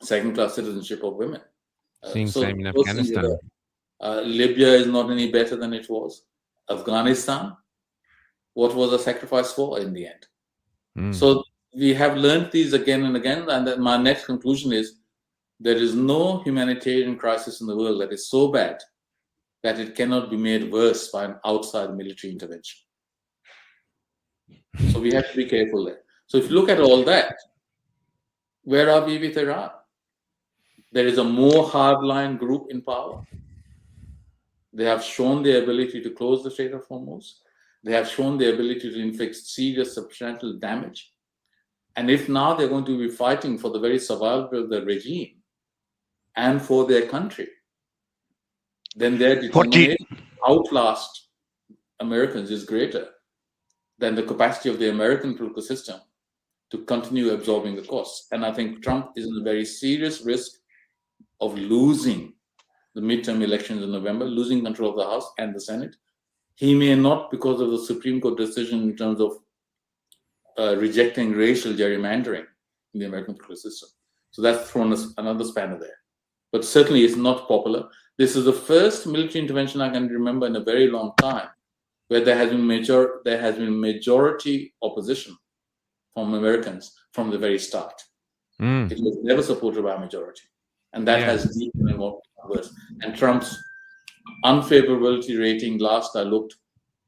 Speaker 4: second-class citizenship of women.
Speaker 2: Same in Afghanistan.
Speaker 4: Libya is not any better than it was. Afghanistan, what was the sacrifice for in the end? So we have learned these again and again, and then my next conclusion is there is no humanitarian crisis in the world that is so bad that it cannot be made worse by an outside military intervention. So we have to be careful there. So if you look at all that, where are we with Iran? There is a more hardline group in power. They have shown their ability to close the Strait of Hormuz. They have shown their ability to inflict serious substantial damage. And if now they're going to be fighting for the very survival of the regime and for their country, then their determination to outlast Americans is greater than the capacity of the American political system to continue absorbing the costs. And I think Trump is in a very serious risk of losing the midterm elections in November, losing control of the House and the Senate. He may not, because of the Supreme Court decision in terms of rejecting racial gerrymandering in the American political system. So that's thrown us another spanner there. But certainly it's not popular. This is the first military intervention I can remember in a very long time where there has been majority opposition from Americans from the very start. It was never supported by a majority. And that has deepened and more worse. And Trump's unfavorability rating, last I looked,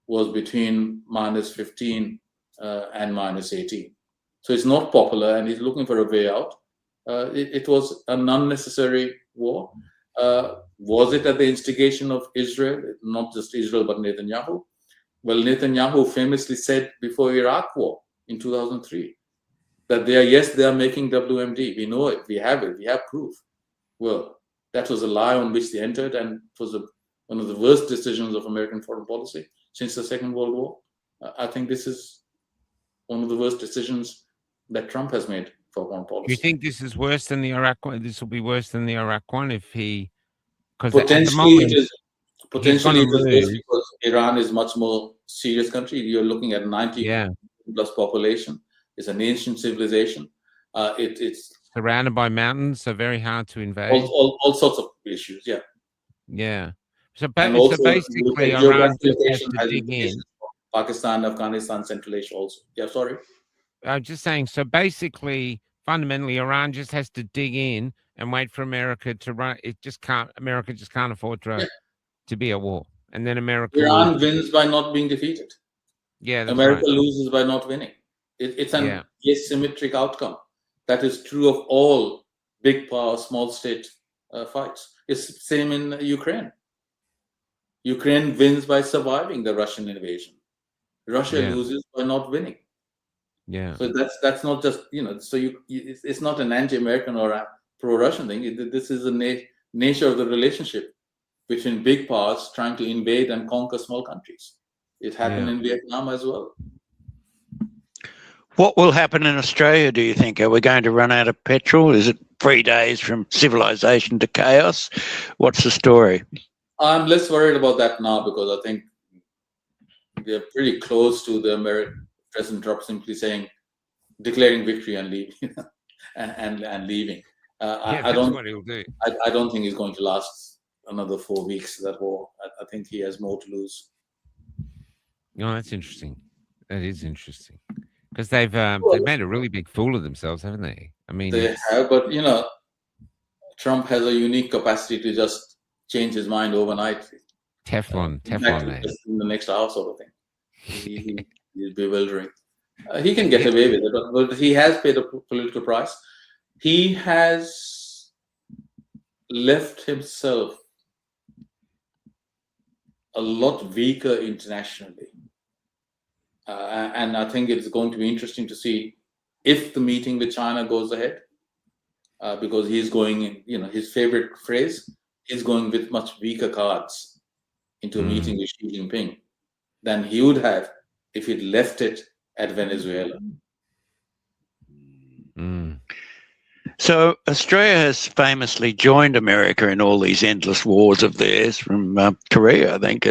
Speaker 4: was between -15 and -18. So it's not popular, and he's looking for a way out. It was an unnecessary war. Was it at the instigation of Israel? Not just Israel, but Netanyahu? Well, Netanyahu famously said before Iraq war in 2003 that they are making WMD. We know it, we have proof. Well, that was a lie on which they entered, and it was one of the worst decisions of American foreign policy since the Second World War. I think this is one of the worst decisions that Trump has made for foreign policy.
Speaker 2: You think this is worse than the Iraq one? This will be worse than the Iraq one if he...
Speaker 4: Potentially it is worse because Iran is much more serious country. You're looking at 90 plus population. It's an ancient civilization. It's
Speaker 2: surrounded by mountains, so very hard to invade.
Speaker 4: All sorts of issues, yeah.
Speaker 2: Yeah. So basically, Iran has to dig in.
Speaker 4: Pakistan, Afghanistan, Central Asia also. Yeah, sorry.
Speaker 2: I'm just saying, so basically, fundamentally, Iran just has to dig in and wait for America to run. America just can't afford to be at war. And then
Speaker 4: Iran wins by not being defeated.
Speaker 2: Yeah, that's
Speaker 4: America
Speaker 2: right.
Speaker 4: loses by not winning. It's an asymmetric outcome. That is true of all big power, small state fights. It's the same in Ukraine. Ukraine wins by surviving the Russian invasion. Russia loses by not winning.
Speaker 2: Yeah.
Speaker 4: So that's not just, so it's not an anti-American or a pro-Russian thing. This is the nature of the relationship between big powers trying to invade and conquer small countries. It happened in Vietnam as well.
Speaker 3: What will happen in Australia, do you think? Are we going to run out of petrol? Is it 3 days from civilization to chaos? What's the story?
Speaker 4: I'm less worried about that now because I think they're pretty close to the American President Trump simply saying, declaring victory and leaving, and leaving.
Speaker 2: Yeah,
Speaker 4: I
Speaker 2: that's
Speaker 4: don't.
Speaker 2: what he'll do.
Speaker 4: I don't think he's going to last another 4 weeks. That war. I think he has more to lose.
Speaker 2: No, that's interesting. That is interesting because they've made a really big fool of themselves, haven't they? I mean,
Speaker 4: they have, but Trump has a unique capacity to just change his mind overnight.
Speaker 2: Teflon, man.
Speaker 4: Just in the next hour, sort of thing. He's bewildering. He can get away with it, but he has paid a political price. He has left himself a lot weaker internationally. And I think it's going to be interesting to see if the meeting with China goes ahead, because he's going, his favorite phrase is going with much weaker cards into a meeting with Xi Jinping than he would have if he'd left it at Venezuela.
Speaker 3: So Australia has famously joined America in all these endless wars of theirs from Korea, I think,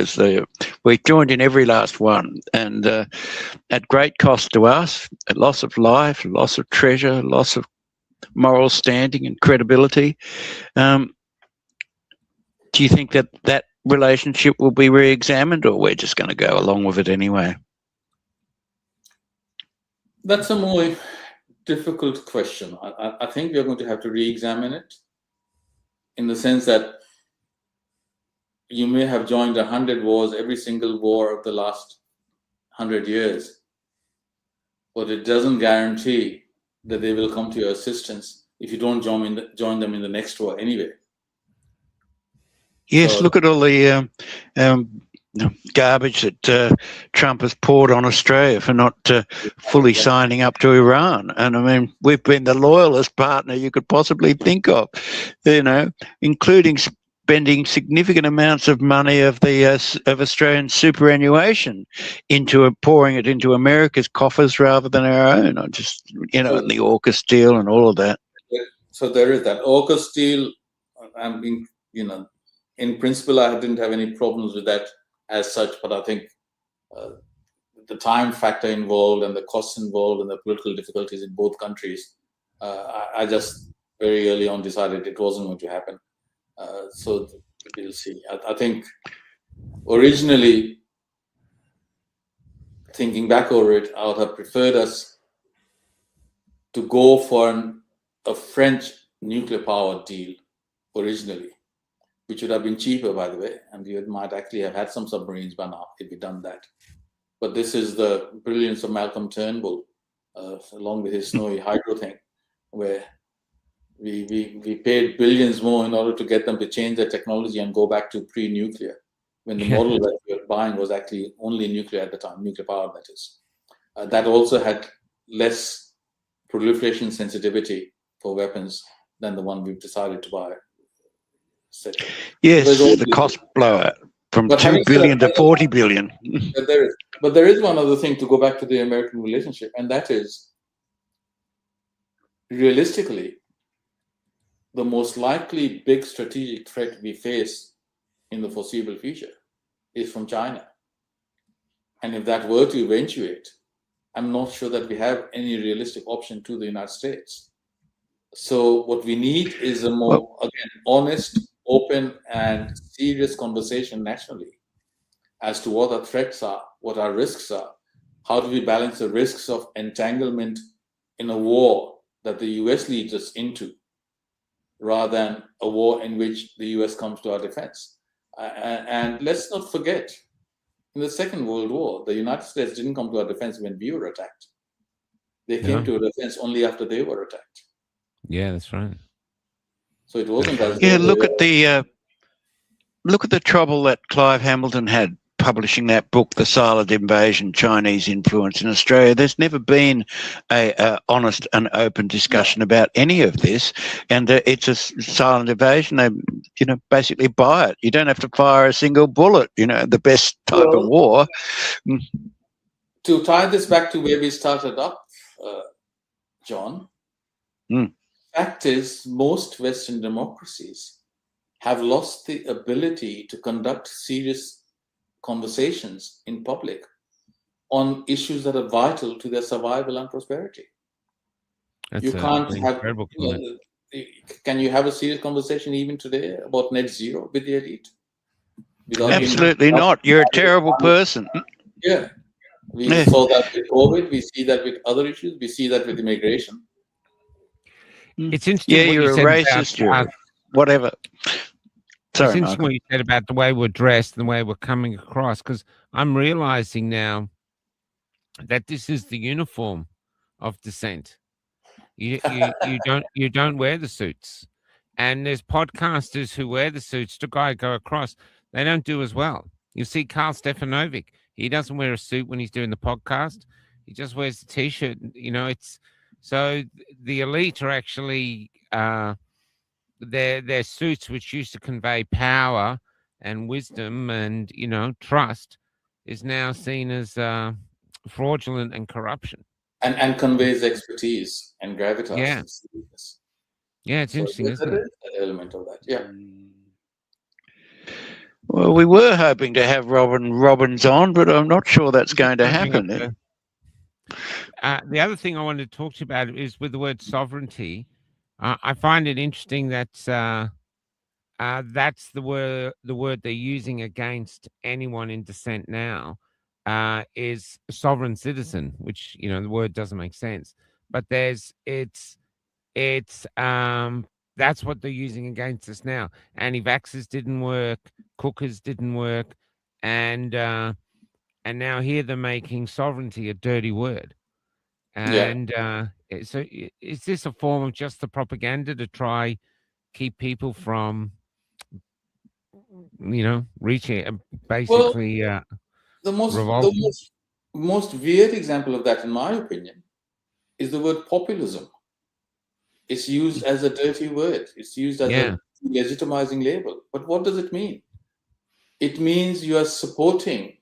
Speaker 3: we joined in every last one, and at great cost to us, a loss of life, loss of treasure, loss of moral standing and credibility. Do you think that relationship will be re-examined, or we're just going to go along with it anyway?
Speaker 4: That's a more difficult question. I think we're going to have to re-examine it, in the sense that you may have joined 100 wars, every single war of the last 100 years, but it doesn't guarantee that they will come to your assistance if you don't join them in the next war anyway.
Speaker 3: Yes, look at all the garbage that Trump has poured on Australia for not fully signing up to Iran. And I mean, we've been the loyalist partner you could possibly think of, including spending significant amounts of money of Australian superannuation pouring it into America's coffers rather than our own. And the AUKUS deal and all of that.
Speaker 4: So there is that AUKUS deal. In principle, I didn't have any problems with that as such, but I think the time factor involved and the costs involved and the political difficulties in both countries, I just very early on decided it wasn't going to happen. So we'll see. I think originally, thinking back over it, I would have preferred us to go for a French nuclear power deal originally, which would have been cheaper, by the way, and we might actually have had some submarines by now if we'd done that. But this is the brilliance of Malcolm Turnbull, along with his snowy hydro thing, where we paid billions more in order to get them to change their technology and go back to pre-nuclear, when the model that we were buying was actually only nuclear at the time, nuclear power, that is. That also had less proliferation sensitivity for weapons than the one we've decided to buy.
Speaker 3: Yes, the cost blowout from 2 billion to 40 billion.
Speaker 4: But there is one other thing to go back to the American relationship, and that is, realistically, the most likely big strategic threat we face in the foreseeable future is from China. And if that were to eventuate, I'm not sure that we have any realistic option to the United States. So what we need is a more, honest, open and serious conversation nationally as to what our threats are, what our risks are, how do we balance the risks of entanglement in a war that the US leads us into, rather than a war in which the US comes to our defense. And let's not forget, in the Second World War, the United States didn't come to our defense when we were attacked. They came to our defense only after they were attacked.
Speaker 2: Yeah, that's right.
Speaker 4: So it wasn't as
Speaker 3: look at the trouble that Clive Hamilton had publishing that book, The Silent Invasion, Chinese Influence in Australia. There's never been a honest and open discussion about any of this, and it's a silent invasion. They, basically buy it. You don't have to fire a single bullet. The best type of war.
Speaker 4: To tie this back to where we started up, John. Fact is, most Western democracies have lost the ability to conduct serious conversations in public on issues that are vital to their survival and prosperity.
Speaker 2: That's
Speaker 4: You can't
Speaker 2: an
Speaker 4: have.
Speaker 2: incredible comment.
Speaker 4: Can you have a serious conversation even today about net zero with the elite?
Speaker 3: Absolutely not. You're a terrible person.
Speaker 4: Yeah. We saw that with COVID. We see that with other issues. We see that with immigration.
Speaker 2: It's interesting.
Speaker 3: Yeah,
Speaker 2: what
Speaker 3: you're
Speaker 2: you
Speaker 3: a
Speaker 2: said
Speaker 3: racist.
Speaker 2: About,
Speaker 3: You're whatever. Sorry,
Speaker 2: it's interesting
Speaker 3: Michael.
Speaker 2: what you said about the way we're dressed and the way we're coming across, because I'm realizing now that this is the uniform of dissent. You don't wear the suits, and there's podcasters who wear the suits to go across. They don't do as well. You see Carl Stefanovic. He doesn't wear a suit when he's doing the podcast. He just wears the t-shirt. It's so the elite are actually their suits, which used to convey power and wisdom and trust, is now seen as fraudulent and corruption.
Speaker 4: And conveys expertise and gravitas.
Speaker 2: Yeah.
Speaker 4: And seriousness.
Speaker 2: Yeah, it's interesting, isn't it?
Speaker 4: An element of that, yeah.
Speaker 3: Well, we were hoping to have Robbins on, but I'm not sure that's going to happen.
Speaker 2: The other thing I wanted to talk to you about is with the word sovereignty. I find it interesting that that's the word they're using against anyone in dissent now, is sovereign citizen, which the word doesn't make sense. But that's what they're using against us now. Anti-vaxxers didn't work, cookers didn't work, and now here they're making sovereignty a dirty word. And so is this a form of just the propaganda to try keep people from reaching basically
Speaker 4: the most weird example of that, in my opinion, is the word populism. It's used as a dirty word. It's used as a legitimizing label. But what does it mean? It means you are supporting,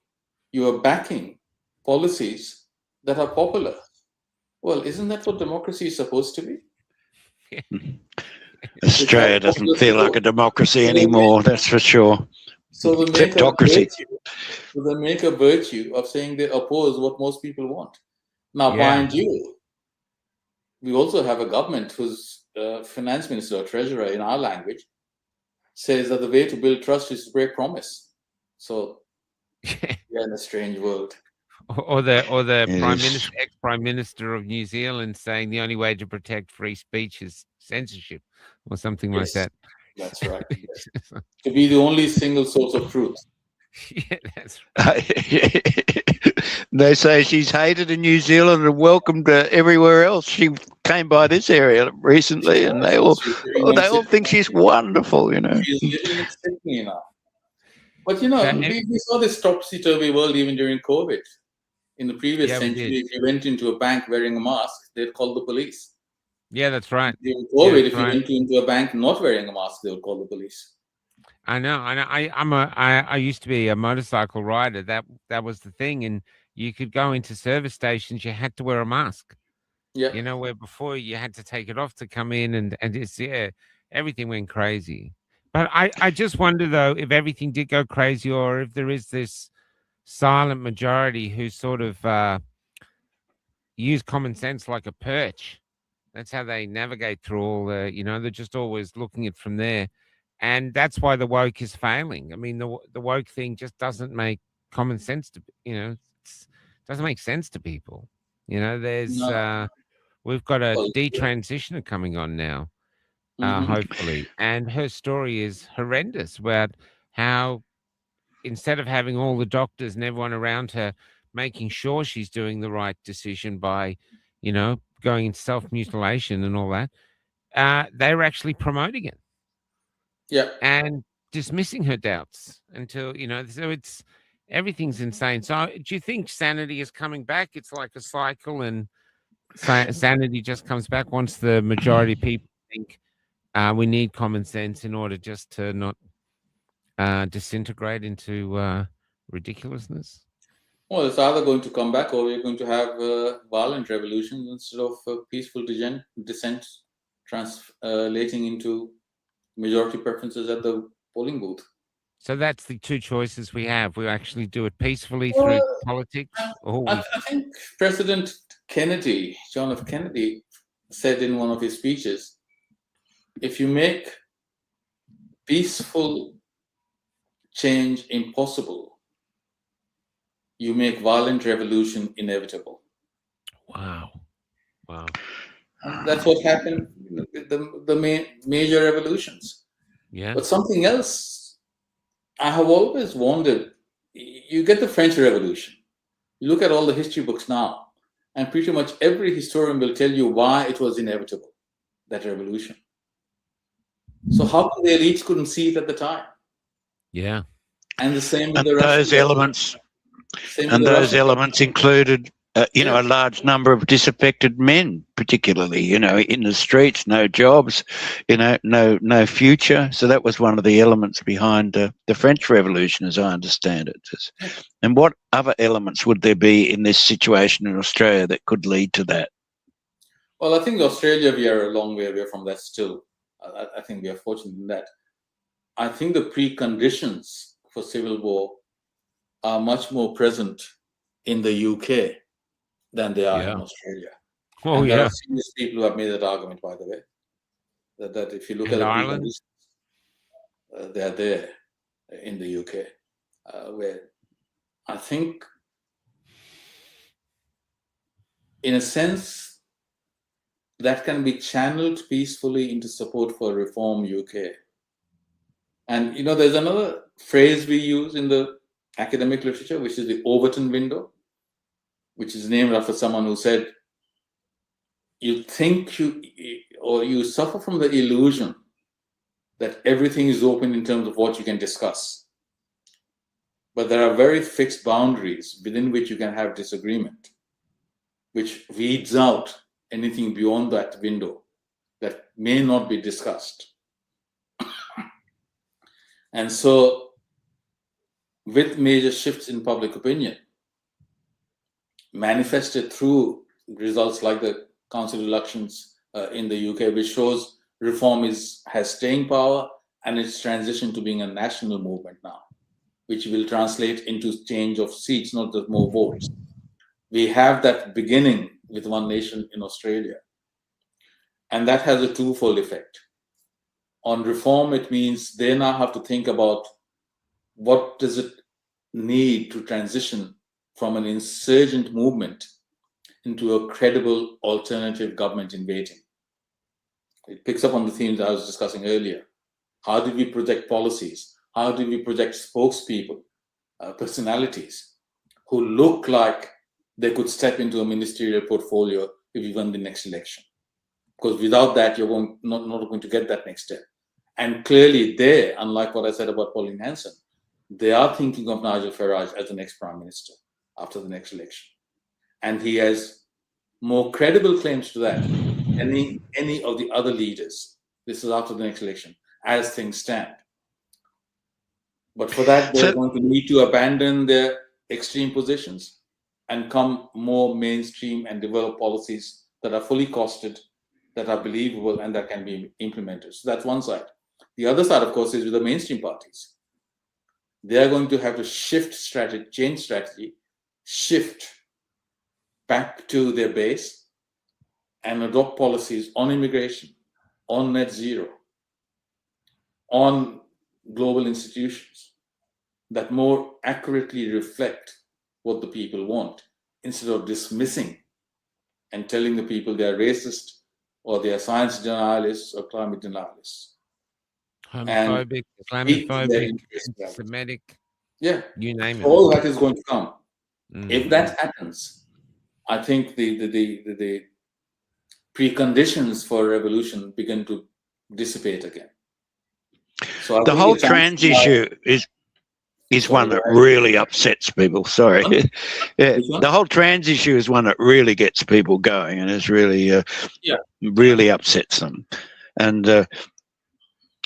Speaker 4: you are backing policies that are popular. Well, isn't that what democracy is supposed to be?
Speaker 3: Australia doesn't feel like a democracy anymore, that's for sure.
Speaker 4: So they make a virtue of saying they oppose what most people want. Now, mind you, we also have a government whose finance minister or treasurer in our language says that the way to build trust is to break promise. So we're in a strange world.
Speaker 2: Or the ex-prime minister of New Zealand saying the only way to protect free speech is censorship, or something like that.
Speaker 4: That's right. To be the only single source of truth.
Speaker 2: Yeah, that's right.
Speaker 3: They say she's hated in New Zealand and welcomed everywhere else. She came by this area recently, and they all think she's wonderful.
Speaker 4: She's living in Sydney now. But we saw this topsy-turvy world even during COVID. In the previous century, if you went into a bank wearing a mask, they'd call the police.
Speaker 2: Yeah, that's right.
Speaker 4: During COVID, if you went into a bank not wearing a mask, they would call the police.
Speaker 2: I know. I used to be a motorcycle rider. That was the thing, and you could go into service stations. You had to wear a mask.
Speaker 4: Yeah.
Speaker 2: Where before you had to take it off to come in, and it's everything went crazy. But I just wonder though if everything did go crazy, or if there is this silent majority who sort of use common sense like a perch. That's how they navigate through all the, they're just always looking at from there. And that's why the woke is failing. I mean, the woke thing just doesn't make common sense to, doesn't make sense to people. There's, we've got a detransitioner coming on now, hopefully. And her story is horrendous about how instead of having all the doctors and everyone around her making sure she's doing the right decision by, going into self-mutilation and all that, they were actually promoting it.
Speaker 4: Yeah.
Speaker 2: And dismissing her doubts until, so everything's insane. So do you think sanity is coming back? It's like a cycle, and sanity just comes back once the majority of people think we need common sense in order just to not disintegrate into ridiculously.
Speaker 4: Well, it's either going to come back, or we're going to have violent revolutions instead of peaceful dissent translating into majority preferences at the polling booth.
Speaker 2: So that's the two choices we have. We actually do it peacefully through politics, or we...
Speaker 4: I think President Kennedy, John F. Kennedy, said in one of his speeches, if you make peaceful change impossible, you make violent revolution inevitable.
Speaker 2: Wow. Wow.
Speaker 4: That's what happened with the major revolutions.
Speaker 2: Yeah.
Speaker 4: But something else, I have always wondered, you get the French Revolution, you look at all the history books now, and pretty much every historian will tell you why it was inevitable, that revolution. So how come the elites couldn't see it at the time?
Speaker 2: Yeah.
Speaker 4: And the same with
Speaker 3: And
Speaker 4: the Russian
Speaker 3: those elements,
Speaker 4: same with
Speaker 3: and
Speaker 4: the
Speaker 3: those
Speaker 4: Russian-
Speaker 3: elements included, you know, a large number of disaffected men, particularly, you know, in the streets, no jobs, you know, no future. So that was one of the elements behind the French Revolution, as I understand it. And what other elements would there be in this situation in Australia that could lead to that?
Speaker 4: Well, I think Australia, we are a long way away from that still. I think we are fortunate in that. I think the preconditions for civil war are much more present in the UK than they are in Australia.
Speaker 2: Oh,
Speaker 4: and there
Speaker 2: yeah.
Speaker 4: are serious people who have made that argument, by the way, that if you look
Speaker 2: And
Speaker 4: at the
Speaker 2: Ireland?
Speaker 4: preconditions, they are there in the UK, where I think, in a sense, that can be channeled peacefully into support for Reform UK. And, you know, there's another phrase we use in the academic literature, which is the Overton window, which is named after someone who said, you think you suffer from the illusion that everything is open in terms of what you can discuss. But there are very fixed boundaries within which you can have disagreement, which weeds out anything beyond that window that may not be discussed. And so, with major shifts in public opinion, manifested through results like the council elections in the UK, which shows reform has staying power and it's transitioned to being a national movement now, which will translate into change of seats, not just more votes. We have that beginning with One Nation in Australia. And that has a twofold effect. On reform, it means they now have to think about what does it need to transition from an insurgent movement into a credible alternative government in waiting. It picks up on the themes I was discussing earlier. How do we project policies? How do we project spokespeople, personalities who look like they could step into a ministerial portfolio if we won the next election? Because without that, you're not going to get that next step. And clearly they, unlike what I said about Pauline Hanson, they are thinking of Nigel Farage as the next prime minister after the next election. And he has more credible claims to that than any of the other leaders. This is after the next election, as things stand. But for that, they're going to need to abandon their extreme positions and come more mainstream and develop policies that are fully costed, that are believable, and that can be implemented. So that's one side. The other side, of course, is with the mainstream parties. They are going to have to shift strategy, change strategy, shift back to their base and adopt policies on immigration, on net zero, on global institutions that more accurately reflect what the people want, instead of dismissing and telling the people they are racist or they are science denialists or climate denialists.
Speaker 2: Homophobic, Islamophobic, Semitic, you name it.
Speaker 4: All that is going to come. If that happens, I think the preconditions for revolution begin to dissipate again. So
Speaker 3: the whole trans issue is one that really upsets people. Sorry. The whole trans issue is one that really gets people going and is really, really upsets them. And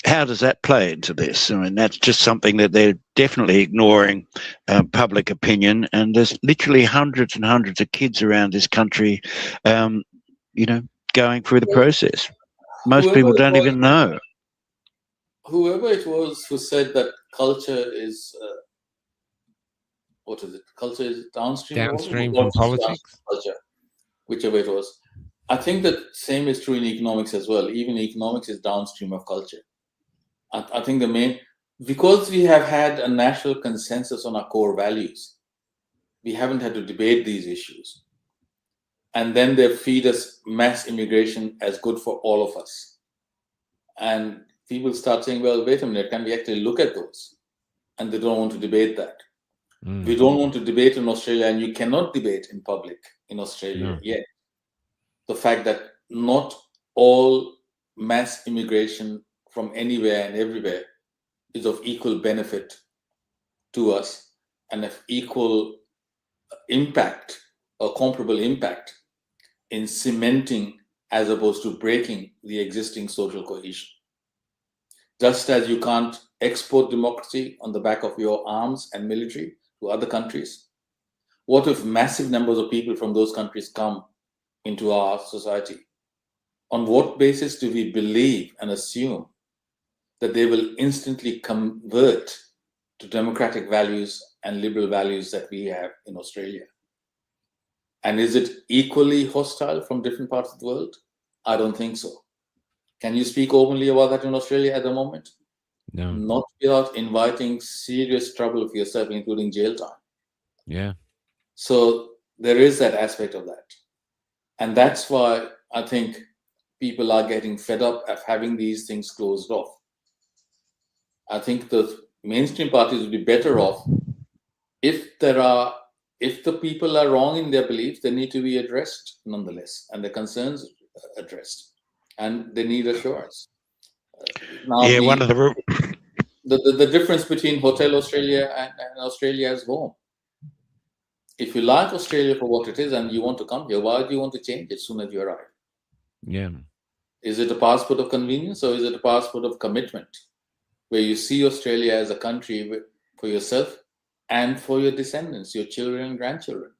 Speaker 3: how does that play into this? I mean, that's just something that they're definitely ignoring public opinion. And there's literally hundreds and hundreds of kids around this country, you know, going through the process. Most people don't even know.
Speaker 4: whoever it was who said that culture is Culture is downstream.
Speaker 2: Downstream from politics.
Speaker 4: Culture, whichever it was. I think that same is true in economics as well. Even economics is downstream of culture. I think because we have had a national consensus on our core values, we haven't had to debate these issues. And then they feed us mass immigration as good for all of us. And people start saying, well, wait a minute, can we actually look at those? And they don't want to debate that. We don't want to debate in Australia, and you cannot debate in public in Australia yet. The fact that not all mass immigration from anywhere and everywhere is of equal benefit to us and of equal impact or comparable impact in cementing as opposed to breaking the existing social cohesion. Just as you can't export democracy on the back of your arms and military to other countries, what if massive numbers of people from those countries come into our society? On what basis do we believe and assume that they will instantly convert to democratic values and liberal values that we have in Australia? And is it equally hostile from different parts of the world? I don't think so. Can you speak openly about that in Australia at the moment?
Speaker 2: No.
Speaker 4: Not without inviting serious trouble for yourself, including jail time.
Speaker 2: Yeah.
Speaker 4: So there is that aspect of that. And that's why I think people are getting fed up of having these things closed off. I think the mainstream parties would be better off if the people are wrong in their beliefs, they need to be addressed nonetheless, and their concerns addressed, and they need assurance. Now, the difference between Hotel Australia and Australia as home. If you like Australia for what it is and you want to come here, why do you want to change it as soon as you arrive?
Speaker 2: Yeah.
Speaker 4: Is it a passport of convenience, or is it a passport of commitment, where you see Australia as a country for yourself and for your descendants, your children and grandchildren?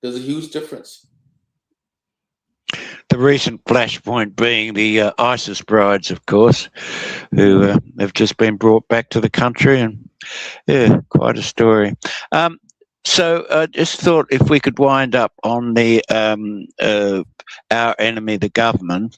Speaker 4: There's a huge difference.
Speaker 3: The recent flashpoint being the ISIS brides, of course, who have just been brought back to the country, and yeah, quite a story. So I just thought if we could wind up on the our enemy, the government,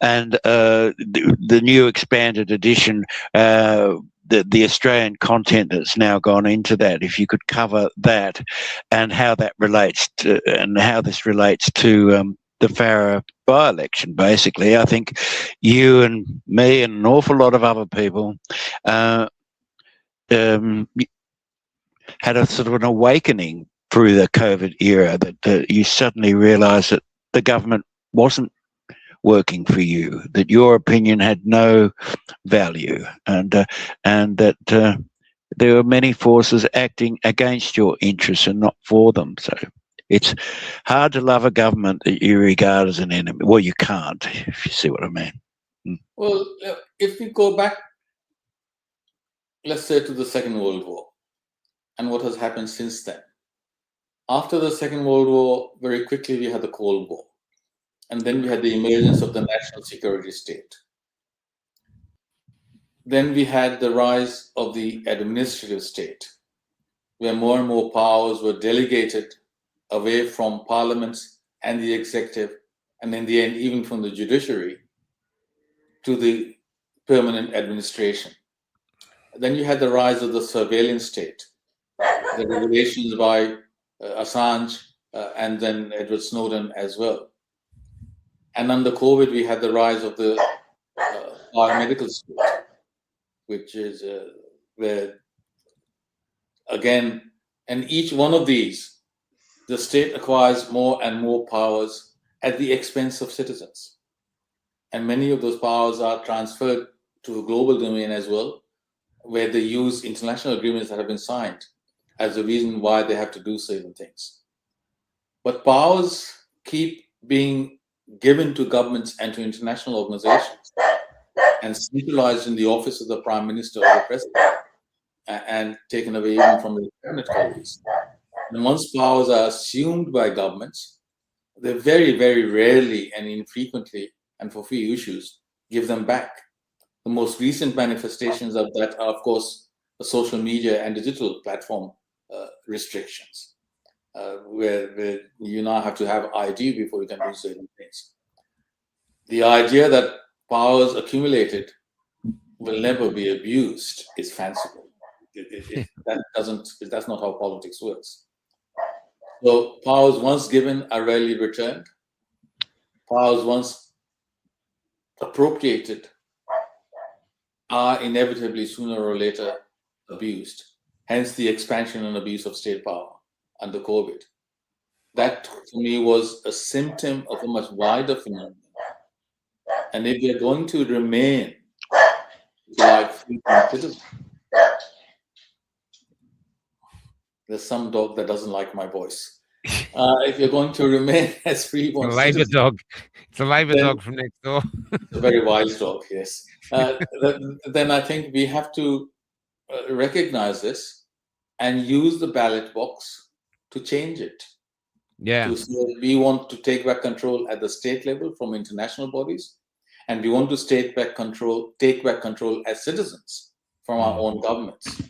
Speaker 3: and the new expanded edition, the Australian content that's now gone into that. If you could cover that and how that relates to, and how this relates to the Farrer by-election. Basically, I think you and me and an awful lot of other people had a sort of an awakening through the COVID era, that you suddenly realised that the government wasn't working for you, that your opinion had no value, and that there were many forces acting against your interests and not for them. So it's hard to love a government that you regard as an enemy. Well, you can't, if you see what I mean.
Speaker 4: Well, if we go back, let's say, to the Second World War, and what has happened since then. After the Second World War, very quickly we had the Cold War. And then we had the emergence of the national security state. Then we had the rise of the administrative state, where more and more powers were delegated away from parliaments and the executive, and in the end, even from the judiciary, to the permanent administration. Then you had the rise of the surveillance state, the revelations by Assange and then Edward Snowden as well. And under COVID, we had the rise of the biomedical state, which is where, again, and each one of these, the state acquires more and more powers at the expense of citizens. And many of those powers are transferred to a global domain as well, where they use international agreements that have been signed as the reason why they have to do certain things. But powers keep being given to governments and to international organizations and centralized in the office of the Prime Minister or the President, and taken away even from the cabinet colleagues. And once powers are assumed by governments, they very, very rarely and infrequently, and for few issues, give them back. The most recent manifestations of that are, of course, the social media and digital platform restrictions, where you now have to have ID before you can do certain things. The idea that powers accumulated will never be abused is fanciful. That's not how politics works. So powers once given are rarely returned. Powers once appropriated are inevitably sooner or later abused. Hence the expansion and abuse of state power under COVID. That, to me, was a symptom of a much wider phenomenon. And if we are going to remain like free citizens, there's some dog that doesn't like my voice. If you're going to remain as free-born
Speaker 2: Labour
Speaker 4: citizens,
Speaker 2: dog. It's a Labour dog from next door.
Speaker 4: It's a very wise dog, yes. Then I think we have to recognize this and use the ballot box to change it.
Speaker 2: Yeah.
Speaker 4: To say we want to take back control at the state level from international bodies, and we want to take back control as citizens from our own governments.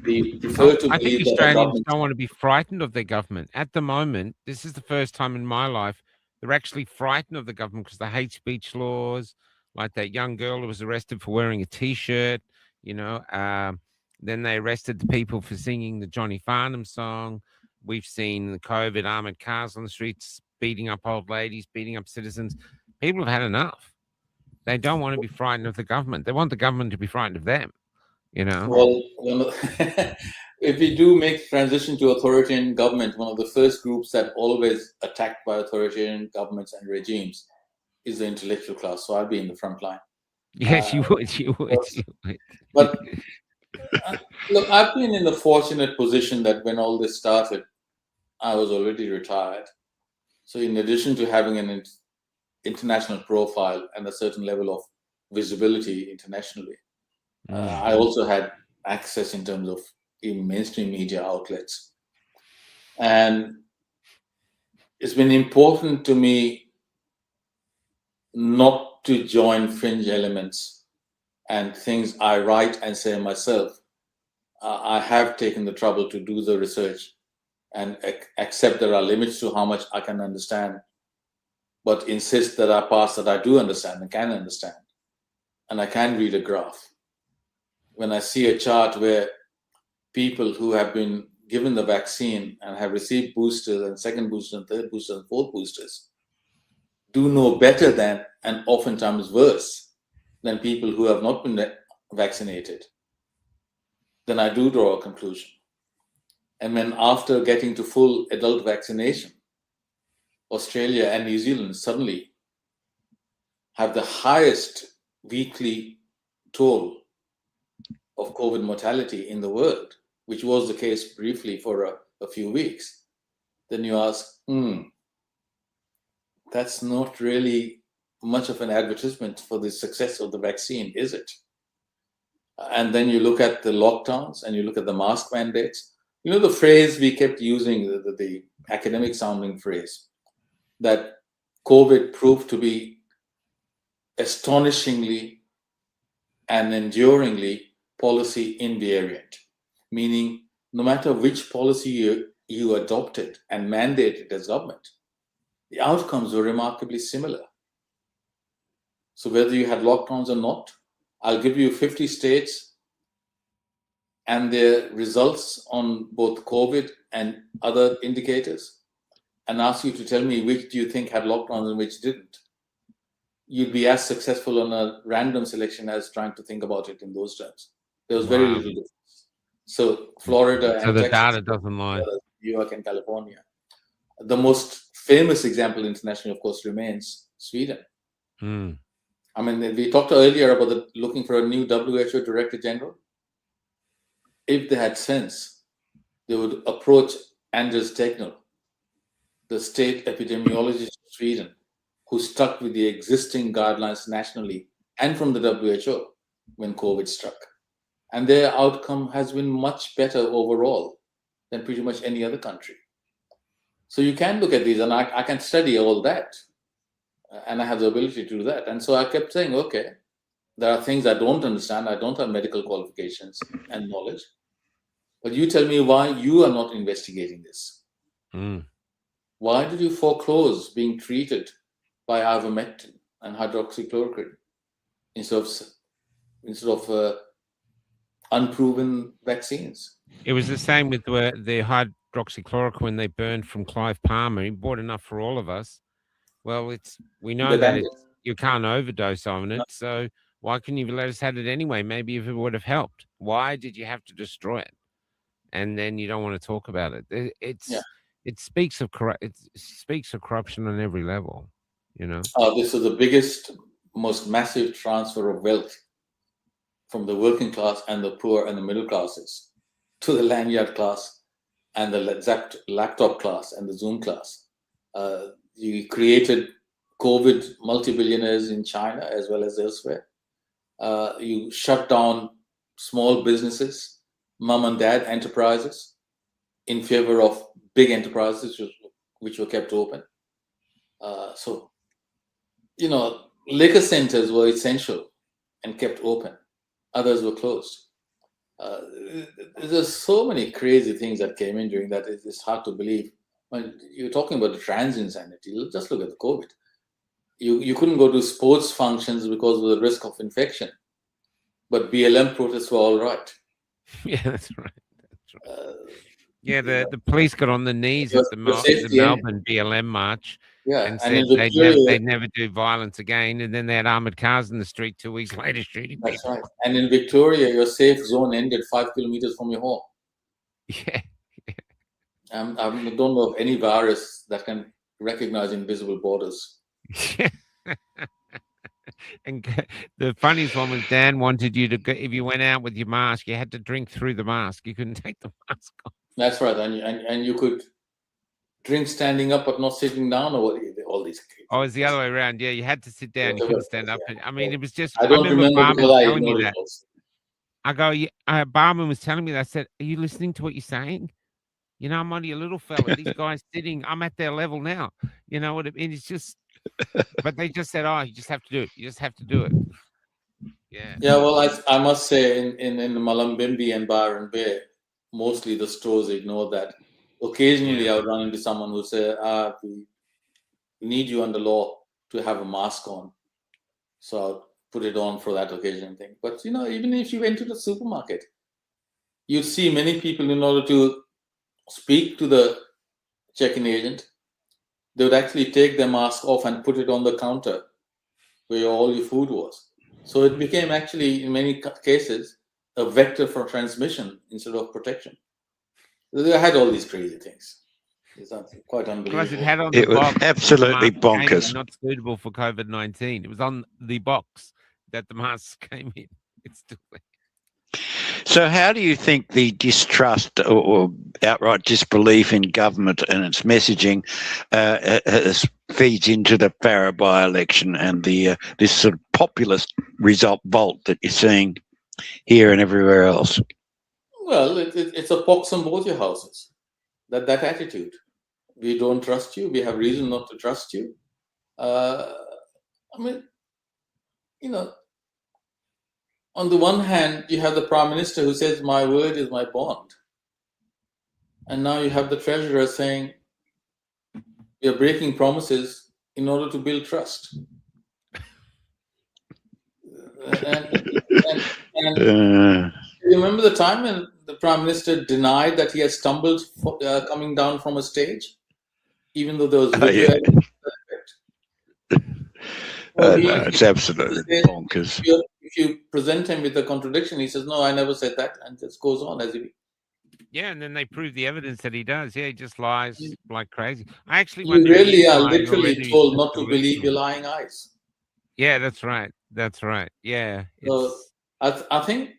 Speaker 4: We prefer to
Speaker 2: I
Speaker 4: believe
Speaker 2: think
Speaker 4: that
Speaker 2: Australians don't want to be frightened of their government. At the moment, this is the first time in my life they're actually frightened of the government because the hate speech laws, like that young girl who was arrested for wearing a T-shirt, then they arrested the people for singing the Johnny Farnham song. We've seen the COVID armored cars on the streets, beating up old ladies, beating up citizens. People have had enough. They don't want to be frightened of the government. They want the government to be frightened of them,
Speaker 4: Well, if we do make transition to authoritarian government, one of the first groups that always attacked by authoritarian governments and regimes is the intellectual class. So I'll be in the front line.
Speaker 2: Yes, you would.
Speaker 4: But look, I've been in the fortunate position that when all this started, I was already retired. So in addition to having an international profile and a certain level of visibility internationally, I also had access in terms of even mainstream media outlets. And it's been important to me not to join fringe elements and things I write and say myself. I have taken the trouble to do the research and accept there are limits to how much I can understand, but insist that are parts that I do understand and can understand. And I can read a graph. When I see a chart where people who have been given the vaccine and have received boosters and second booster and third booster and fourth boosters do know better than, and oftentimes worse than, people who have not been vaccinated, then I do draw a conclusion. And when after getting to full adult vaccination, Australia and New Zealand suddenly have the highest weekly toll of COVID mortality in the world, which was the case briefly for a few weeks, then you ask, that's not really much of an advertisement for the success of the vaccine, is it? And then you look at the lockdowns and you look at the mask mandates. You know, the phrase we kept using, the academic sounding phrase, that COVID proved to be astonishingly and enduringly policy invariant, meaning no matter which policy you adopted and mandated as government, the outcomes were remarkably similar. So whether you had lockdowns or not, I'll give you 50 states and their results on both COVID and other indicators, and ask you to tell me which do you think had lockdowns and which didn't. You'd be as successful on a random selection as trying to think about it in those terms. There was very little difference. So Florida and
Speaker 2: the
Speaker 4: Texas,
Speaker 2: data doesn't lie.
Speaker 4: New York and California. The most famous example internationally, of course, remains Sweden. I mean, we talked earlier about looking for a new WHO Director General. If they had sense, they would approach Anders Tegnell, the state epidemiologist of Sweden, who stuck with the existing guidelines nationally and from the WHO when COVID struck. And their outcome has been much better overall than pretty much any other country. So you can look at these, and I can study all that, and I have the ability to do that. And so I kept saying, okay, There are things I don't understand. I don't have medical qualifications and knowledge. But you tell me why you are not investigating this. Why did you foreclose being treated by ivermectin and hydroxychloroquine instead of unproven vaccines?
Speaker 2: It was the same with the hydroxychloroquine they burned from Clive Palmer. He bought enough for all of us. Well, we know that you can't overdose on it, so why couldn't you let us have it anyway? Maybe if it would have helped. Why did you have to destroy it? And then you don't want to talk about it. It speaks of corruption on every level. You know.
Speaker 4: This is the biggest, most massive transfer of wealth from the working class and the poor and the middle classes to the lanyard class and the laptop class and the Zoom class. You created COVID multi-billionaires in China as well as elsewhere. You shut down small businesses, mom and dad enterprises, in favor of big enterprises which were kept open. So, liquor centers were essential and kept open. Others were closed. There's so many crazy things that came in during that. It's hard to believe. When you're talking about the trans insanity, just look at the COVID. You couldn't go to sports functions because of the risk of infection, but BLM protests were all right.
Speaker 2: Yeah, that's right. The police got on the knees at the Melbourne BLM march and said they'd never do violence again, and then they had armoured cars in the street 2 weeks later shooting people.
Speaker 4: That's right. And in Victoria, your safe zone ended 5 kilometers from your home.
Speaker 2: Yeah.
Speaker 4: I don't know of any virus that can recognize invisible borders.
Speaker 2: And the funniest one was Dan wanted you to go, if you went out with your mask, you had to drink through the mask. You couldn't take the mask off.
Speaker 4: That's right. And you could drink standing up but not sitting down, or all these cases.
Speaker 2: Oh, it's the other way around. Yeah, you had to sit down. You couldn't stand up. I mean, it was just...
Speaker 4: I don't remember because I ignored it.
Speaker 2: I go, Barman was telling me that. I said, are you listening to what you're saying? I'm only a little fella. These guys sitting, I'm at their level now. You know what I mean? It's just... But they just said, you just have to do it. You just have to do it. Yeah.
Speaker 4: Yeah, well, I must say in Malambimbi and Byron Bay, mostly the stores ignore that. Occasionally, I would run into someone who say, we need you under law to have a mask on. So I'll put it on for that occasion thing. But, even if you went to the supermarket, you'd see many people, in order to speak to the check-in agent, they would actually take their mask off and put it on the counter where all your food was. So it became actually, in many cases, a vector for transmission instead of protection. They had all these crazy things. It's quite unbelievable.
Speaker 2: Plus, it had on the box,
Speaker 3: was absolutely bonkers.
Speaker 2: Not suitable for COVID-19. It was on the box that the masks came in. It's still there.
Speaker 3: So how do you think the distrust or outright disbelief in government and its messaging feeds into the Farah by-election and this sort of populist revolt that you're seeing here and everywhere else?
Speaker 4: Well, it's a pox on both your houses, that attitude. We don't trust you. We have reason not to trust you. On the one hand, you have the Prime Minister who says, my word is my bond. And now you have the Treasurer saying, you're breaking promises in order to build trust. And remember the time when the Prime Minister denied that he had stumbled coming down from a stage, even though there was video evidence?
Speaker 3: It's absolutely bonkers.
Speaker 4: If you present him with a contradiction, he says, no, I never said that, and just goes on as if...
Speaker 2: Yeah, and then they prove the evidence that he does. Yeah, he just lies like crazy. I actually
Speaker 4: You really are literally told not to believe your lying eyes.
Speaker 2: Yeah, that's right. That's right. Yeah.
Speaker 4: So I think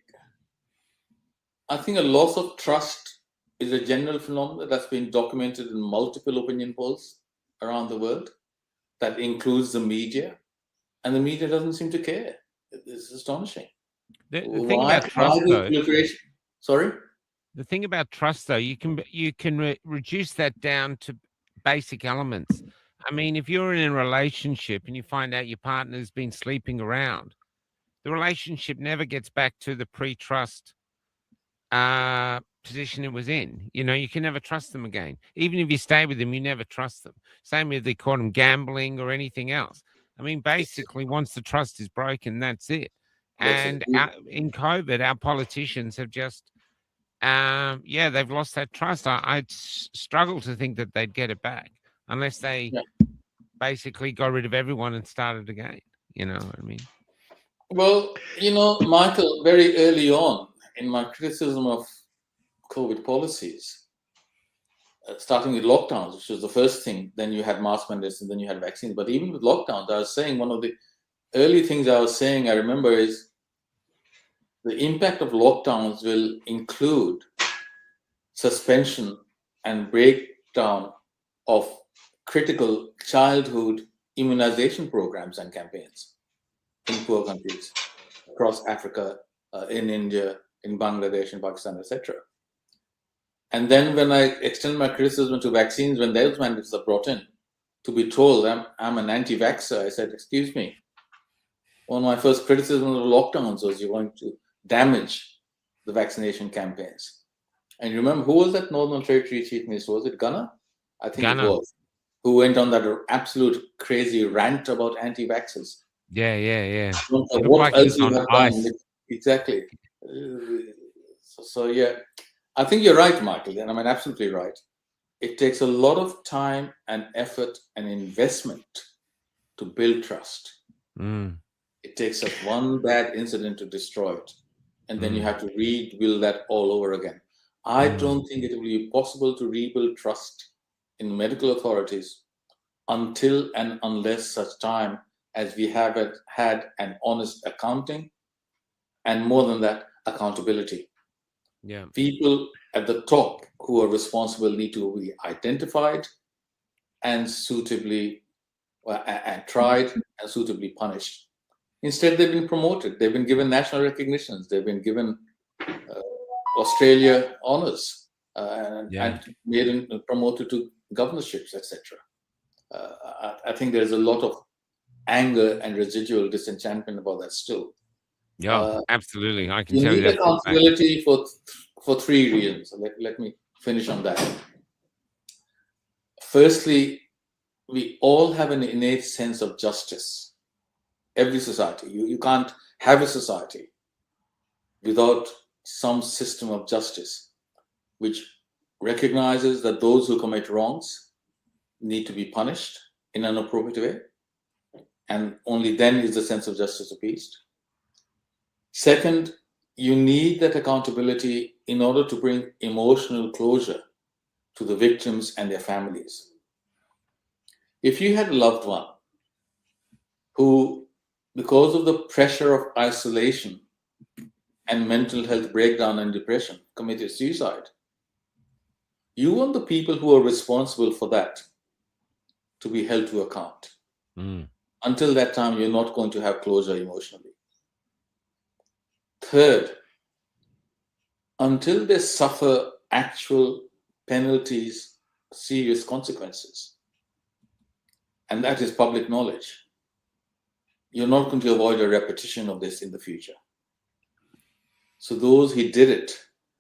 Speaker 4: a loss of trust is a general phenomenon that's been documented in multiple opinion polls around the world. That includes the media, and the media doesn't seem to care. It's astonishing.
Speaker 2: The thing about trust, though,
Speaker 4: sorry?
Speaker 2: The thing about trust, though, you can reduce that down to basic elements. I mean, if you're in a relationship and you find out your partner's been sleeping around, the relationship never gets back to the pre-trust position it was in. You know, you can never trust them again. Even if you stay with them, you never trust them. Same if they caught them gambling or anything else. I mean, basically, once the trust is broken, that's it. And in COVID, our politicians have just, they've lost that trust. I'd struggle to think that they'd get it back unless they basically got rid of everyone and started again. You know what I mean?
Speaker 4: Well, you know, Michael, very early on in my criticism of COVID policies, starting with lockdowns, which was the first thing, then you had mask mandates, and then you had vaccines. But even with lockdowns, I was saying, one of the early things I was saying, I remember, is the impact of lockdowns will include suspension and breakdown of critical childhood immunization programs and campaigns in poor countries across Africa, in India, in Bangladesh, in Pakistan, etc. And then when I extend my criticism to vaccines, when those mandates are brought in, to be told I'm an anti-vaxxer, I said, excuse me, one of my first criticisms of lockdowns was you're going to damage the vaccination campaigns. And you remember, who was that Northern Territory Chief Minister? Was it Gunner? I think Gunner. It was. Who went on that absolute crazy rant about anti-vaxxers.
Speaker 2: Yeah.
Speaker 4: What else you have done? Exactly. So yeah, I think you're right, Michael. And I mean, absolutely right. It takes a lot of time and effort and investment to build trust. It takes us one bad incident to destroy it. And then you have to rebuild that all over again. I don't think it will be possible to rebuild trust in medical authorities until and unless such time as we have had an honest accounting, and more than that, accountability.
Speaker 2: Yeah.
Speaker 4: People at the top who are responsible need to be identified and suitably and tried and suitably punished. Instead, they've been promoted. They've been given national recognitions. They've been given Australia honors and made and promoted to governorships, etc. I think there's a lot of anger and residual disenchantment about that still.
Speaker 2: Yeah, absolutely. I can tell you
Speaker 4: that. You need accountability for three reasons. Let me finish on that. Firstly, we all have an innate sense of justice. Every society. You can't have a society without some system of justice which recognizes that those who commit wrongs need to be punished in an appropriate way. And only then is the sense of justice appeased. Second, you need that accountability in order to bring emotional closure to the victims and their families. If you had a loved one who, because of the pressure of isolation and mental health breakdown and depression, committed suicide, you want the people who are responsible for that to be held to account. Until that time, you're not going to have closure emotionally. Third, until they suffer actual penalties, serious consequences, and that is public knowledge, you're not going to avoid a repetition of this in the future. So those who did it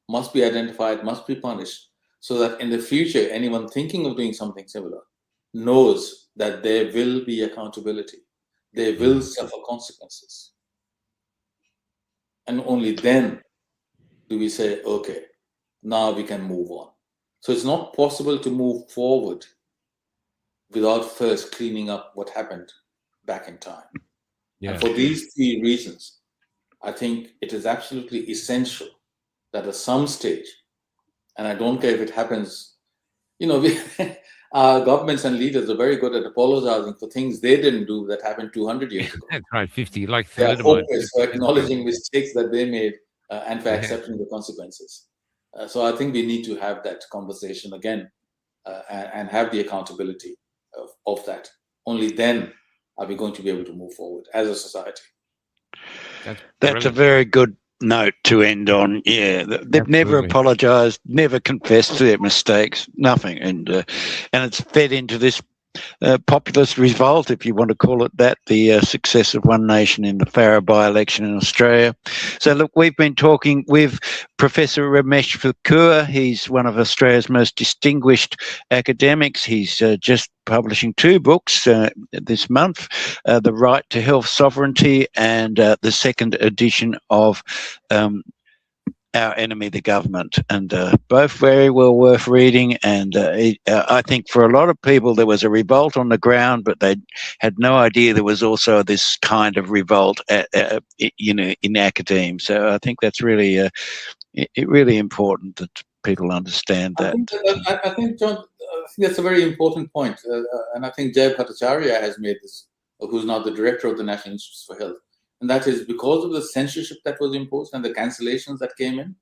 Speaker 4: must be identified, must be punished, so that in the future, anyone thinking of doing something similar knows that there will be accountability. They will suffer consequences. And only then do we say, okay, now we can move on. So it's not possible to move forward without first cleaning up what happened back in time. Yeah. And for these three reasons, I think it is absolutely essential that at some stage, and I don't care if it happens, our governments and leaders are very good at apologizing for things they didn't do that happened 200 years ago.
Speaker 2: That's right, 50, like
Speaker 4: they are hopeless for acknowledging mistakes that they made and for accepting the consequences. So I think we need to have that conversation again and have the accountability of that. Only then are we going to be able to move forward as a society.
Speaker 3: That's a very good note to end on. Yeah, they've never apologized, never confessed to their mistakes, nothing, and it's fed into this populist revolt, if you want to call it that, the success of One Nation in the Farrer by-election in Australia. So look, we've been talking with Professor Ramesh Thakur. He's one of Australia's most distinguished academics. He's just publishing 2 books this month, The Right to Health Sovereignty and the second edition of Our Enemy, the Government, and both very well worth reading. And I think for a lot of people there was a revolt on the ground, but they had no idea there was also this kind of revolt, in academia. So I think that's really, really important that people understand that.
Speaker 4: I think, John, I think that's a very important point, and I think Jay Bhattacharya has made this, who's now the director of the National Institutes for Health. And that is because of the censorship that was imposed and the cancellations that came in,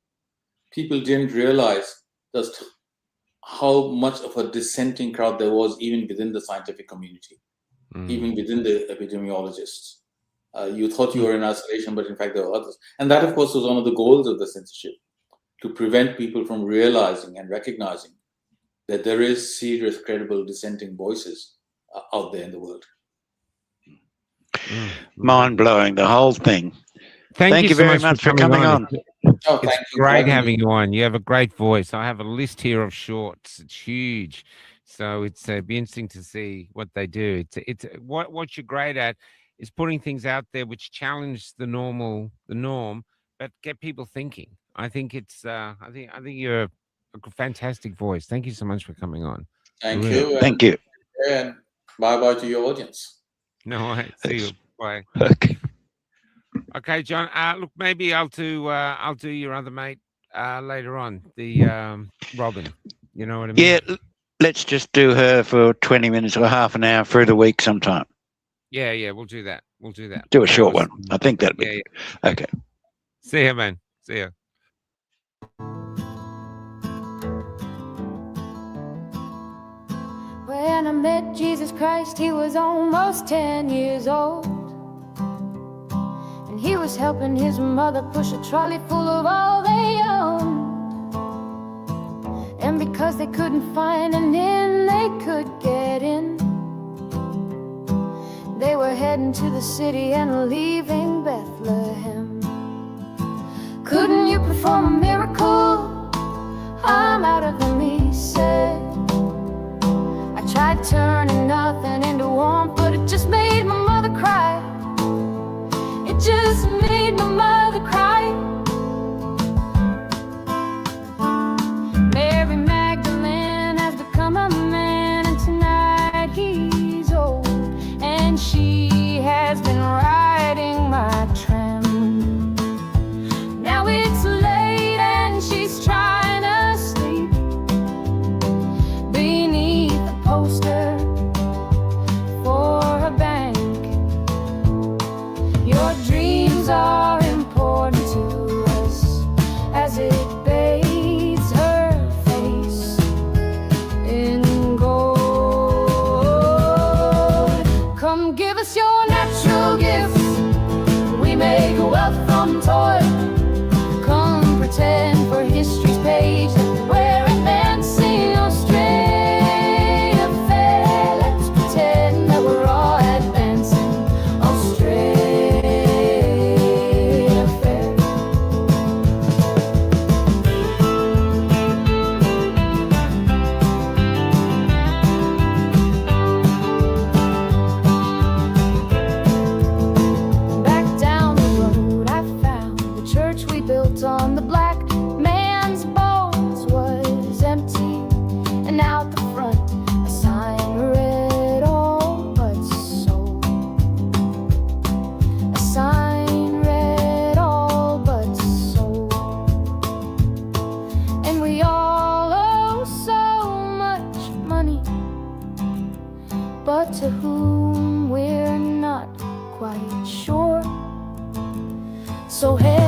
Speaker 4: people didn't realize just how much of a dissenting crowd there was even within the scientific community, even within the epidemiologists. You thought you were in isolation, but in fact there were others. And that, of course, was one of the goals of the censorship, to prevent people from realizing and recognizing that there is serious, credible dissenting voices out there in the world.
Speaker 3: Mind-blowing, the whole thing. Thank you very much for coming on.
Speaker 4: Oh,
Speaker 2: it's great having you on. You have a great voice. I have a list here of shorts. It's huge. So it's be interesting to see what they do. It's what you're great at is putting things out there which challenge the norm, but get people thinking. I think it's I think you're a fantastic voice. Thank you so much for coming on.
Speaker 4: Thank you.
Speaker 3: Thank you.
Speaker 4: And bye-bye to your audience.
Speaker 2: No, I see you. Bye.
Speaker 3: Okay.
Speaker 2: Okay, John. Look, maybe I'll do your other mate later on. The Robin. You know what I mean?
Speaker 3: Yeah. Let's just do her for 20 minutes or half an hour through the week sometime.
Speaker 2: Yeah. We'll do that.
Speaker 3: Do a short one. I think that'd be okay.
Speaker 2: See you, man. See you.
Speaker 5: When I met Jesus Christ, he was almost 10 years old, and he was helping his mother push a trolley full of all they owned. And because they couldn't find an inn they could get in, they were heading to the city and leaving Bethlehem. Couldn't you perform a miracle? I'm out of them, he said. Tried turning nothing into warmth, but it just made my mother cry. It just made my mother cry. Mary Magdalene has become a man, and tonight he's old, and she has been riding my tram. Now it's late and she's trying to sleep beneath poster for a bank. Your dreams are important to us as it bathes her face in gold. Come give us your natural gifts, we make wealth from toil. Come pretend for history's page that we're advancing Australia. On the black man's bones was empty, and out the front a sign read all but sold. A sign read all but sold. And we all owe so much money, but to whom we're not quite sure. So hey,